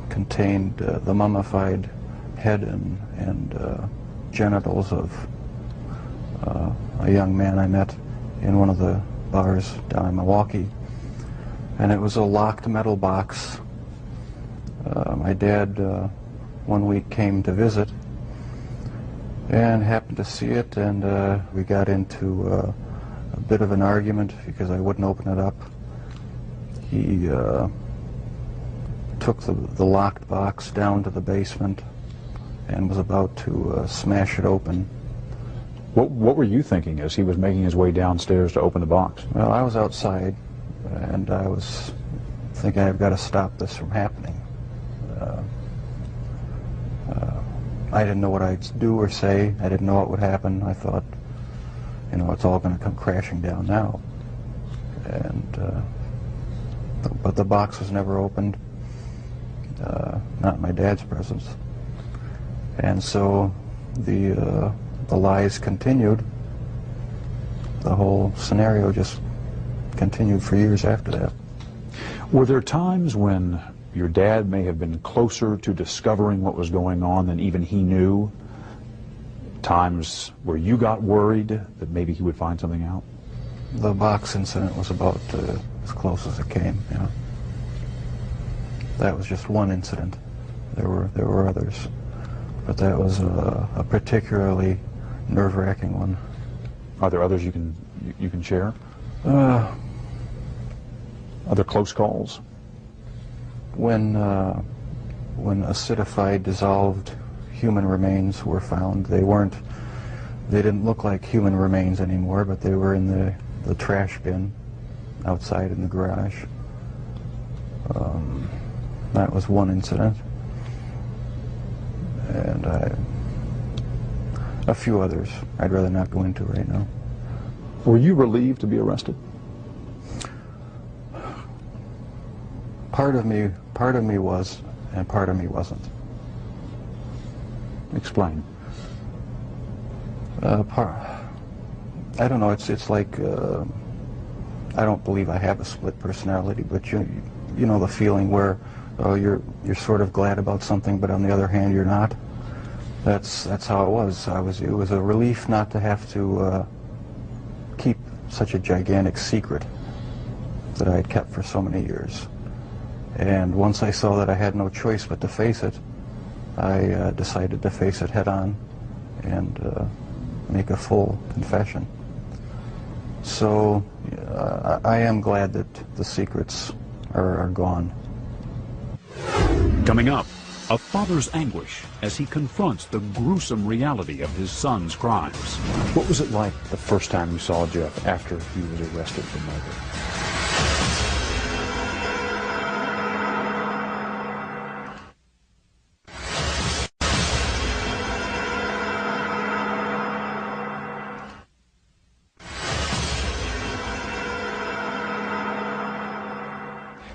contained the mummified head and genitals of a young man I met in one of the bars down in Milwaukee. And it was a locked metal box. My dad one week came to visit and happened to see it, and we got into a bit of an argument because I wouldn't open it up. He took the locked box down to the basement and was about to smash it open. What were you thinking as he was making his way downstairs to open the box? Well, I was outside, and I was thinking, I've got to stop this from happening. I didn't know what I'd do or say. I didn't know what would happen. I thought, it's all going to come crashing down now. And but the box was never opened, not in my dad's presence. And so the lies continued. The whole scenario just continued for years after that. Were there times when your dad may have been closer to discovering what was going on than even he knew? Times where you got worried that maybe he would find something out? The box incident was about as close as it came, That was just one incident. There were others, but that was a particularly nerve-wracking one. Are there others you can share? Other close calls? When acidified, dissolved human remains were found, they didn't look like human remains anymore, but they were in the trash bin outside in the garage. That was one incident. And a few others I'd rather not go into right now. Were you relieved to be arrested? Part of me was, and part of me wasn't. Explain. I don't know. It's like I don't believe I have a split personality, but you know the feeling where you're sort of glad about something, but on the other hand you're not. That's how it was. It was a relief not to have to keep such a gigantic secret that I had kept for so many years. And once I saw that I had no choice but to face it, I decided to face it head on and make a full confession. So I am glad that the secrets are gone. Coming up, a father's anguish as he confronts the gruesome reality of his son's crimes. What was it like the first time you saw Jeff after he was arrested for murder?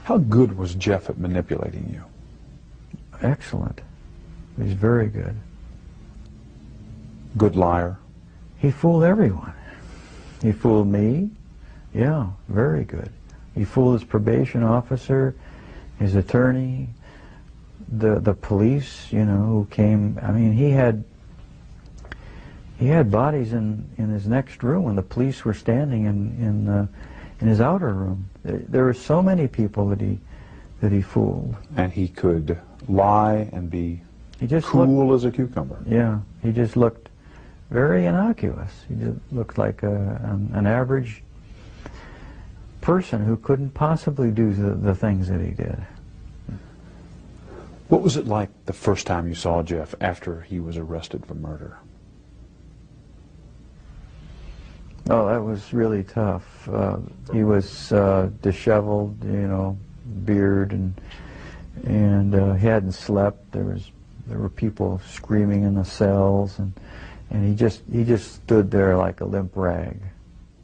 How good was Jeff at manipulating you? Excellent. He's very good. Good liar? He fooled everyone. He fooled me. Yeah, very good. He fooled his probation officer, his attorney, the police, you know, who came. I mean, he had bodies in his next room when the police were standing in his outer room. There were so many people that he fooled. And he could lie and be just cool as a cucumber. Yeah, he just looked very innocuous. He just looked like an average person who couldn't possibly do the things that he did. What was it like the first time you saw Jeff after he was arrested for murder? Oh, that was really tough. He was disheveled, you know, beard, and he hadn't slept. There were people screaming in the cells, and he just stood there like a limp rag.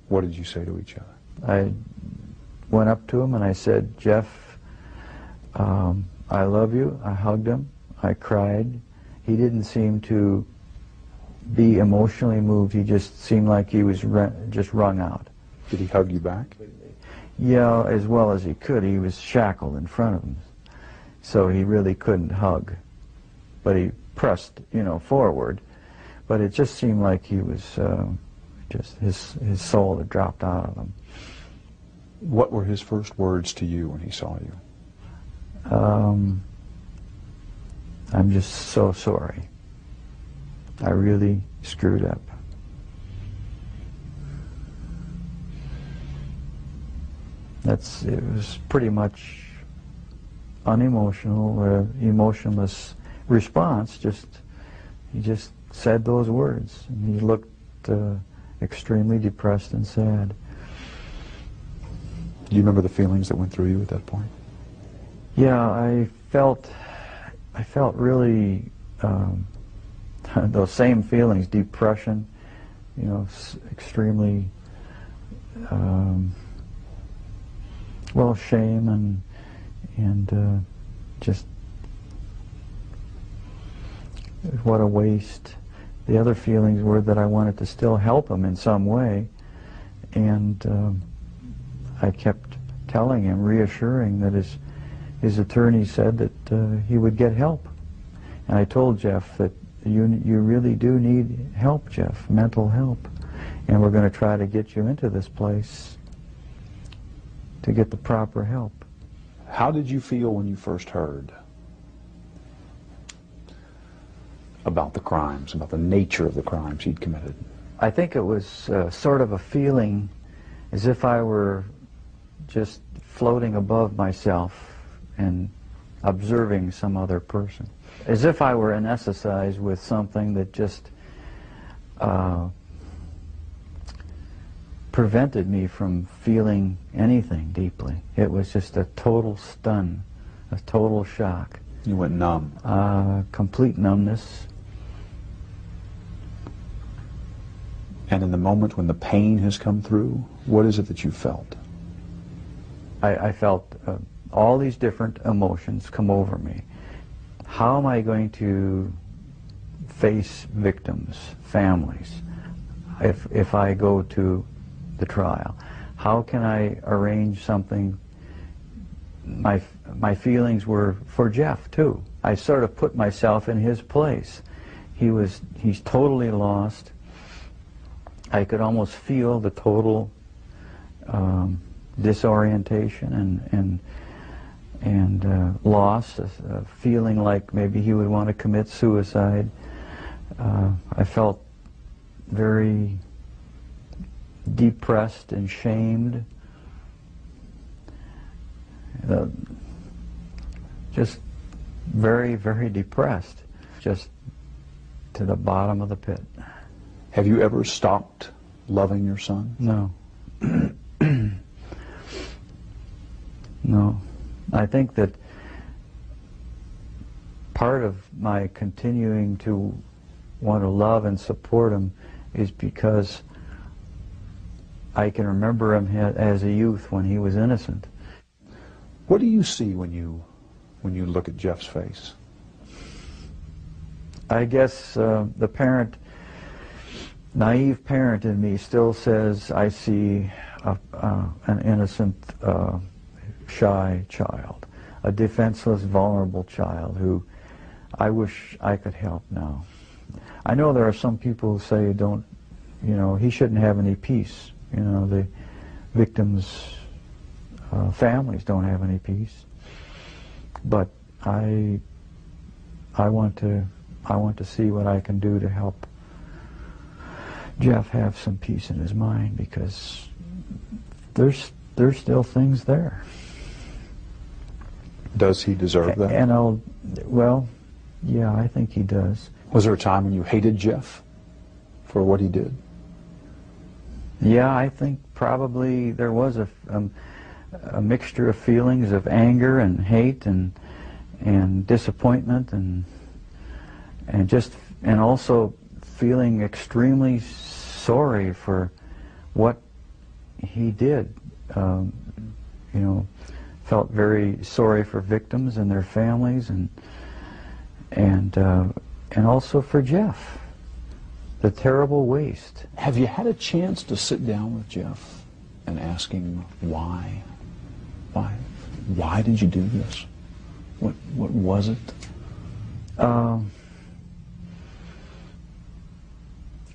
What did you say to each other? I went up to him and I said, "Jeff, I love you." I hugged him. I cried. He didn't seem to be emotionally moved. He just seemed like he was just wrung out. Did he hug you back? Yeah, as well as he could. He was shackled in front of him, so he really couldn't hug. But he pressed, you know, forward. But it just seemed like he was just his soul had dropped out of him. What were his first words to you when he saw you? I'm just so sorry. I really screwed up. It was pretty much unemotional, emotionless response. He just said those words, and he looked extremely depressed and sad. Do you remember the feelings that went through you at that point? Yeah, I felt really those same feelings: depression, you know, extremely well, shame and just what a waste. The other feelings were that I wanted to still help him in some way, and I kept telling him, reassuring that his attorney said that he would get help. And I told Jeff that you really do need help, Jeff, mental help, and we're going to try to get you into this place to get the proper help. How did you feel when you first heard about the crimes, about the nature of the crimes he'd committed? I think it was sort of a feeling as if I were just floating above myself and observing some other person. As if I were anesthetized with something that just prevented me from feeling anything deeply. It was just a total stun, a total shock. You went numb. Complete numbness. And in the moment when the pain has come through, what is it that you felt? I felt all these different emotions come over me. How am I going to face victims, families, if I go to the trial? How can I arrange something? My feelings were for Jeff too. I sort of put myself in his place. He's totally lost. I could almost feel the total disorientation and loss, feeling like maybe he would want to commit suicide. I felt very depressed and shamed. Just very, very depressed, just to the bottom of the pit. Have you ever stopped loving your son? No. No. I think that part of my continuing to want to love and support him is because I can remember him as a youth when he was innocent. What do you see when you look at Jeff's face? I guess the parent, naive parent in me still says I see an innocent, shy child, a defenseless, vulnerable child who I wish I could help now. I know there are some people who say he shouldn't have any peace. The victims' families don't have any peace. But I want to see what I can do to help Jeff have some peace in his mind, because there's still things there. Does he deserve that? And well, yeah, I think he does. Was there a time when you hated Jeff for what he did? Yeah, I think probably there was a mixture of feelings of anger and hate and disappointment and also feeling extremely sorry for what he did. Felt very sorry for victims and their families, and also for Jeff, the terrible waste. Have you had a chance to sit down with Jeff and ask him why? Why did you do this? What was it?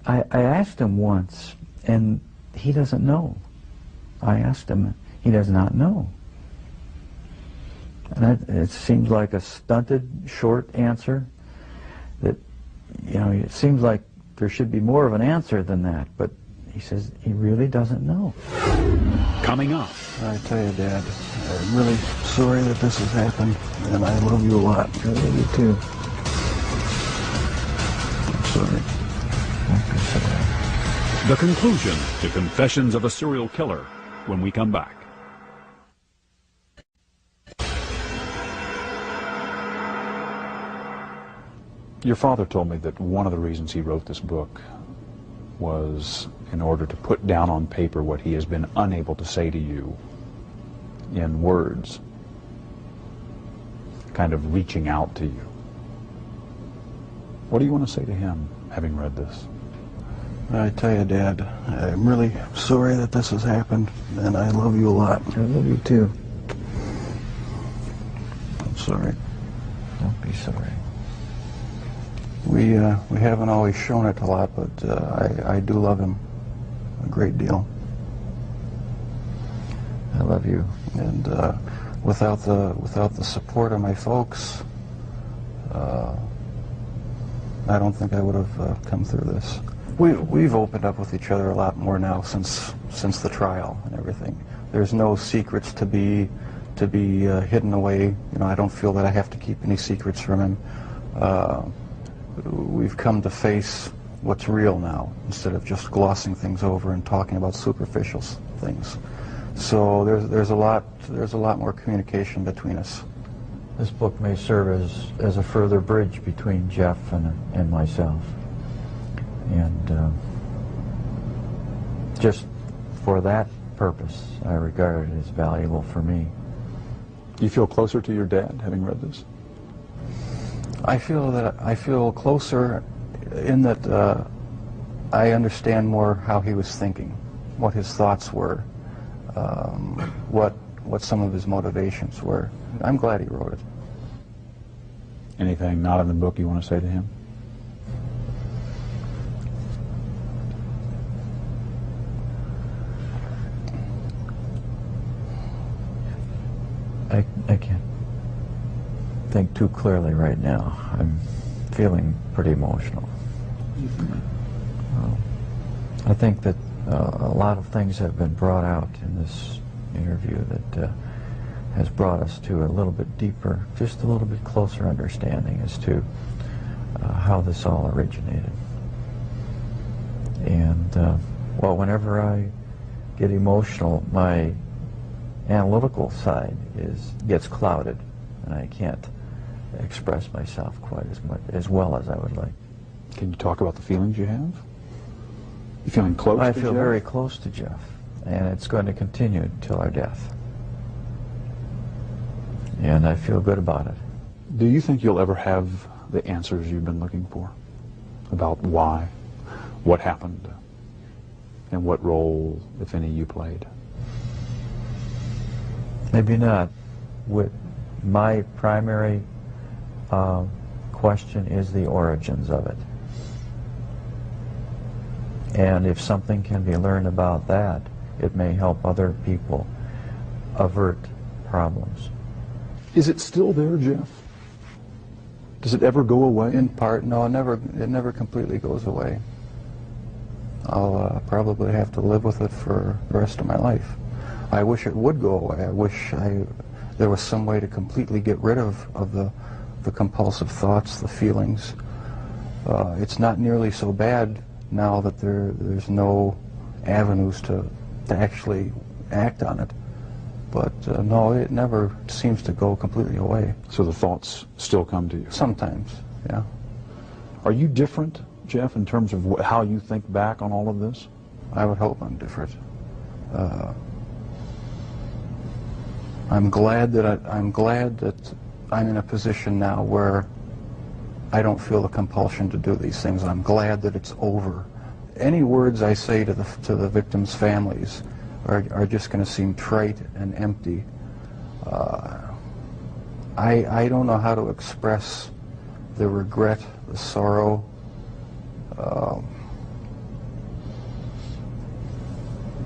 I asked him once, and he doesn't know. I asked him, he does not know. And it seems like a stunted, short answer. That, it seems like there should be more of an answer than that, but he says he really doesn't know. Coming up. I tell you, Dad, I'm really sorry that this has happened, and I love you a lot. I love you too. I'm sorry. I'm sorry. The conclusion to Confessions of a Serial Killer when we come back. Your father told me that one of the reasons he wrote this book was in order to put down on paper what he has been unable to say to you in words, kind of reaching out to you. What do you want to say to him, having read this? I tell you, Dad, I'm really sorry that this has happened, and I love you a lot. I love you too. I'm sorry. Don't be sorry. We haven't always shown it a lot, but I do love him a great deal. I love you. And without the support of my folks, I don't think I would have come through this. We've opened up with each other a lot more now since the trial and everything. There's no secrets to be hidden away. You know, I don't feel that I have to keep any secrets from him. We've come to face what's real now instead of just glossing things over and talking about superficial things. So there's a lot more communication between us. This book may serve as a further bridge between Jeff and myself. And just for that purpose, I regard it as valuable for me. Do you feel closer to your dad having read this? I feel closer in that I understand more how he was thinking, what his thoughts were, what some of his motivations were. I'm glad he wrote it. Anything not in the book you want to say to him? I can't think too clearly right now. I'm feeling pretty emotional. I think that a lot of things have been brought out in this interview that has brought us to a little bit deeper, just a little bit closer understanding as to how this all originated. And, well, whenever I get emotional, my analytical side gets clouded, and I can't express myself quite as well as I would like. Can you talk about the feelings you have? You feeling close to Jeff? I feel very close to Jeff, and it's going to continue until our death. And I feel good about it. Do you think you'll ever have the answers you've been looking for about why, what happened, and what role, if any, you played? Maybe not. My primary question is the origins of it. And if something can be learned about that, it may help other people avert problems. Is it still there, Jeff? Does it ever go away? In part, no, it never completely goes away. I'll probably have to live with it for the rest of my life. I wish it would go away. I wish there was some way to completely get rid of the compulsive thoughts, the feelings. It's not nearly so bad now that there's no avenues to actually act on it. But no, it never seems to go completely away. So the thoughts still come to you? Sometimes, yeah. Are you different, Jeff, in terms of how you think back on all of this? I would hope I'm different. I'm glad that I'm in a position now where I don't feel the compulsion to do these things. I'm glad that it's over. Any words I say to the victims' families are just going to seem trite and empty. I don't know how to express the regret, the sorrow,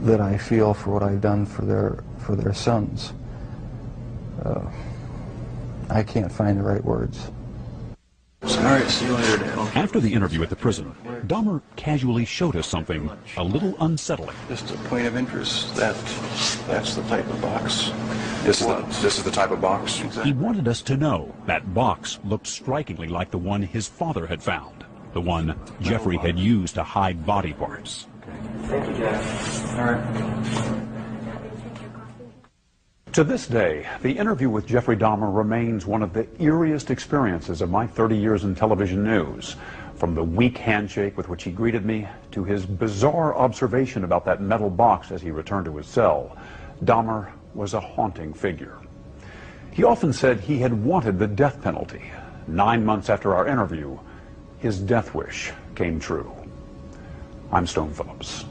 that I feel for what I've done for their sons. I can't find the right words. All right, see you later, Dad. After the interview at the prison, Dahmer casually showed us something a little unsettling. Just a point of interest, that's the type of box. This is the type of box? Exactly. He wanted us to know that box looked strikingly like the one his father had found, the one Jeffrey had used to hide body parts. Thank you, Jeff. All right. To this day, the interview with Jeffrey Dahmer remains one of the eeriest experiences of my 30 years in television news. From the weak handshake with which he greeted me to his bizarre observation about that metal box as he returned to his cell, Dahmer was a haunting figure. He often said he had wanted the death penalty. 9 months after our interview, his death wish came true. I'm Stone Phillips.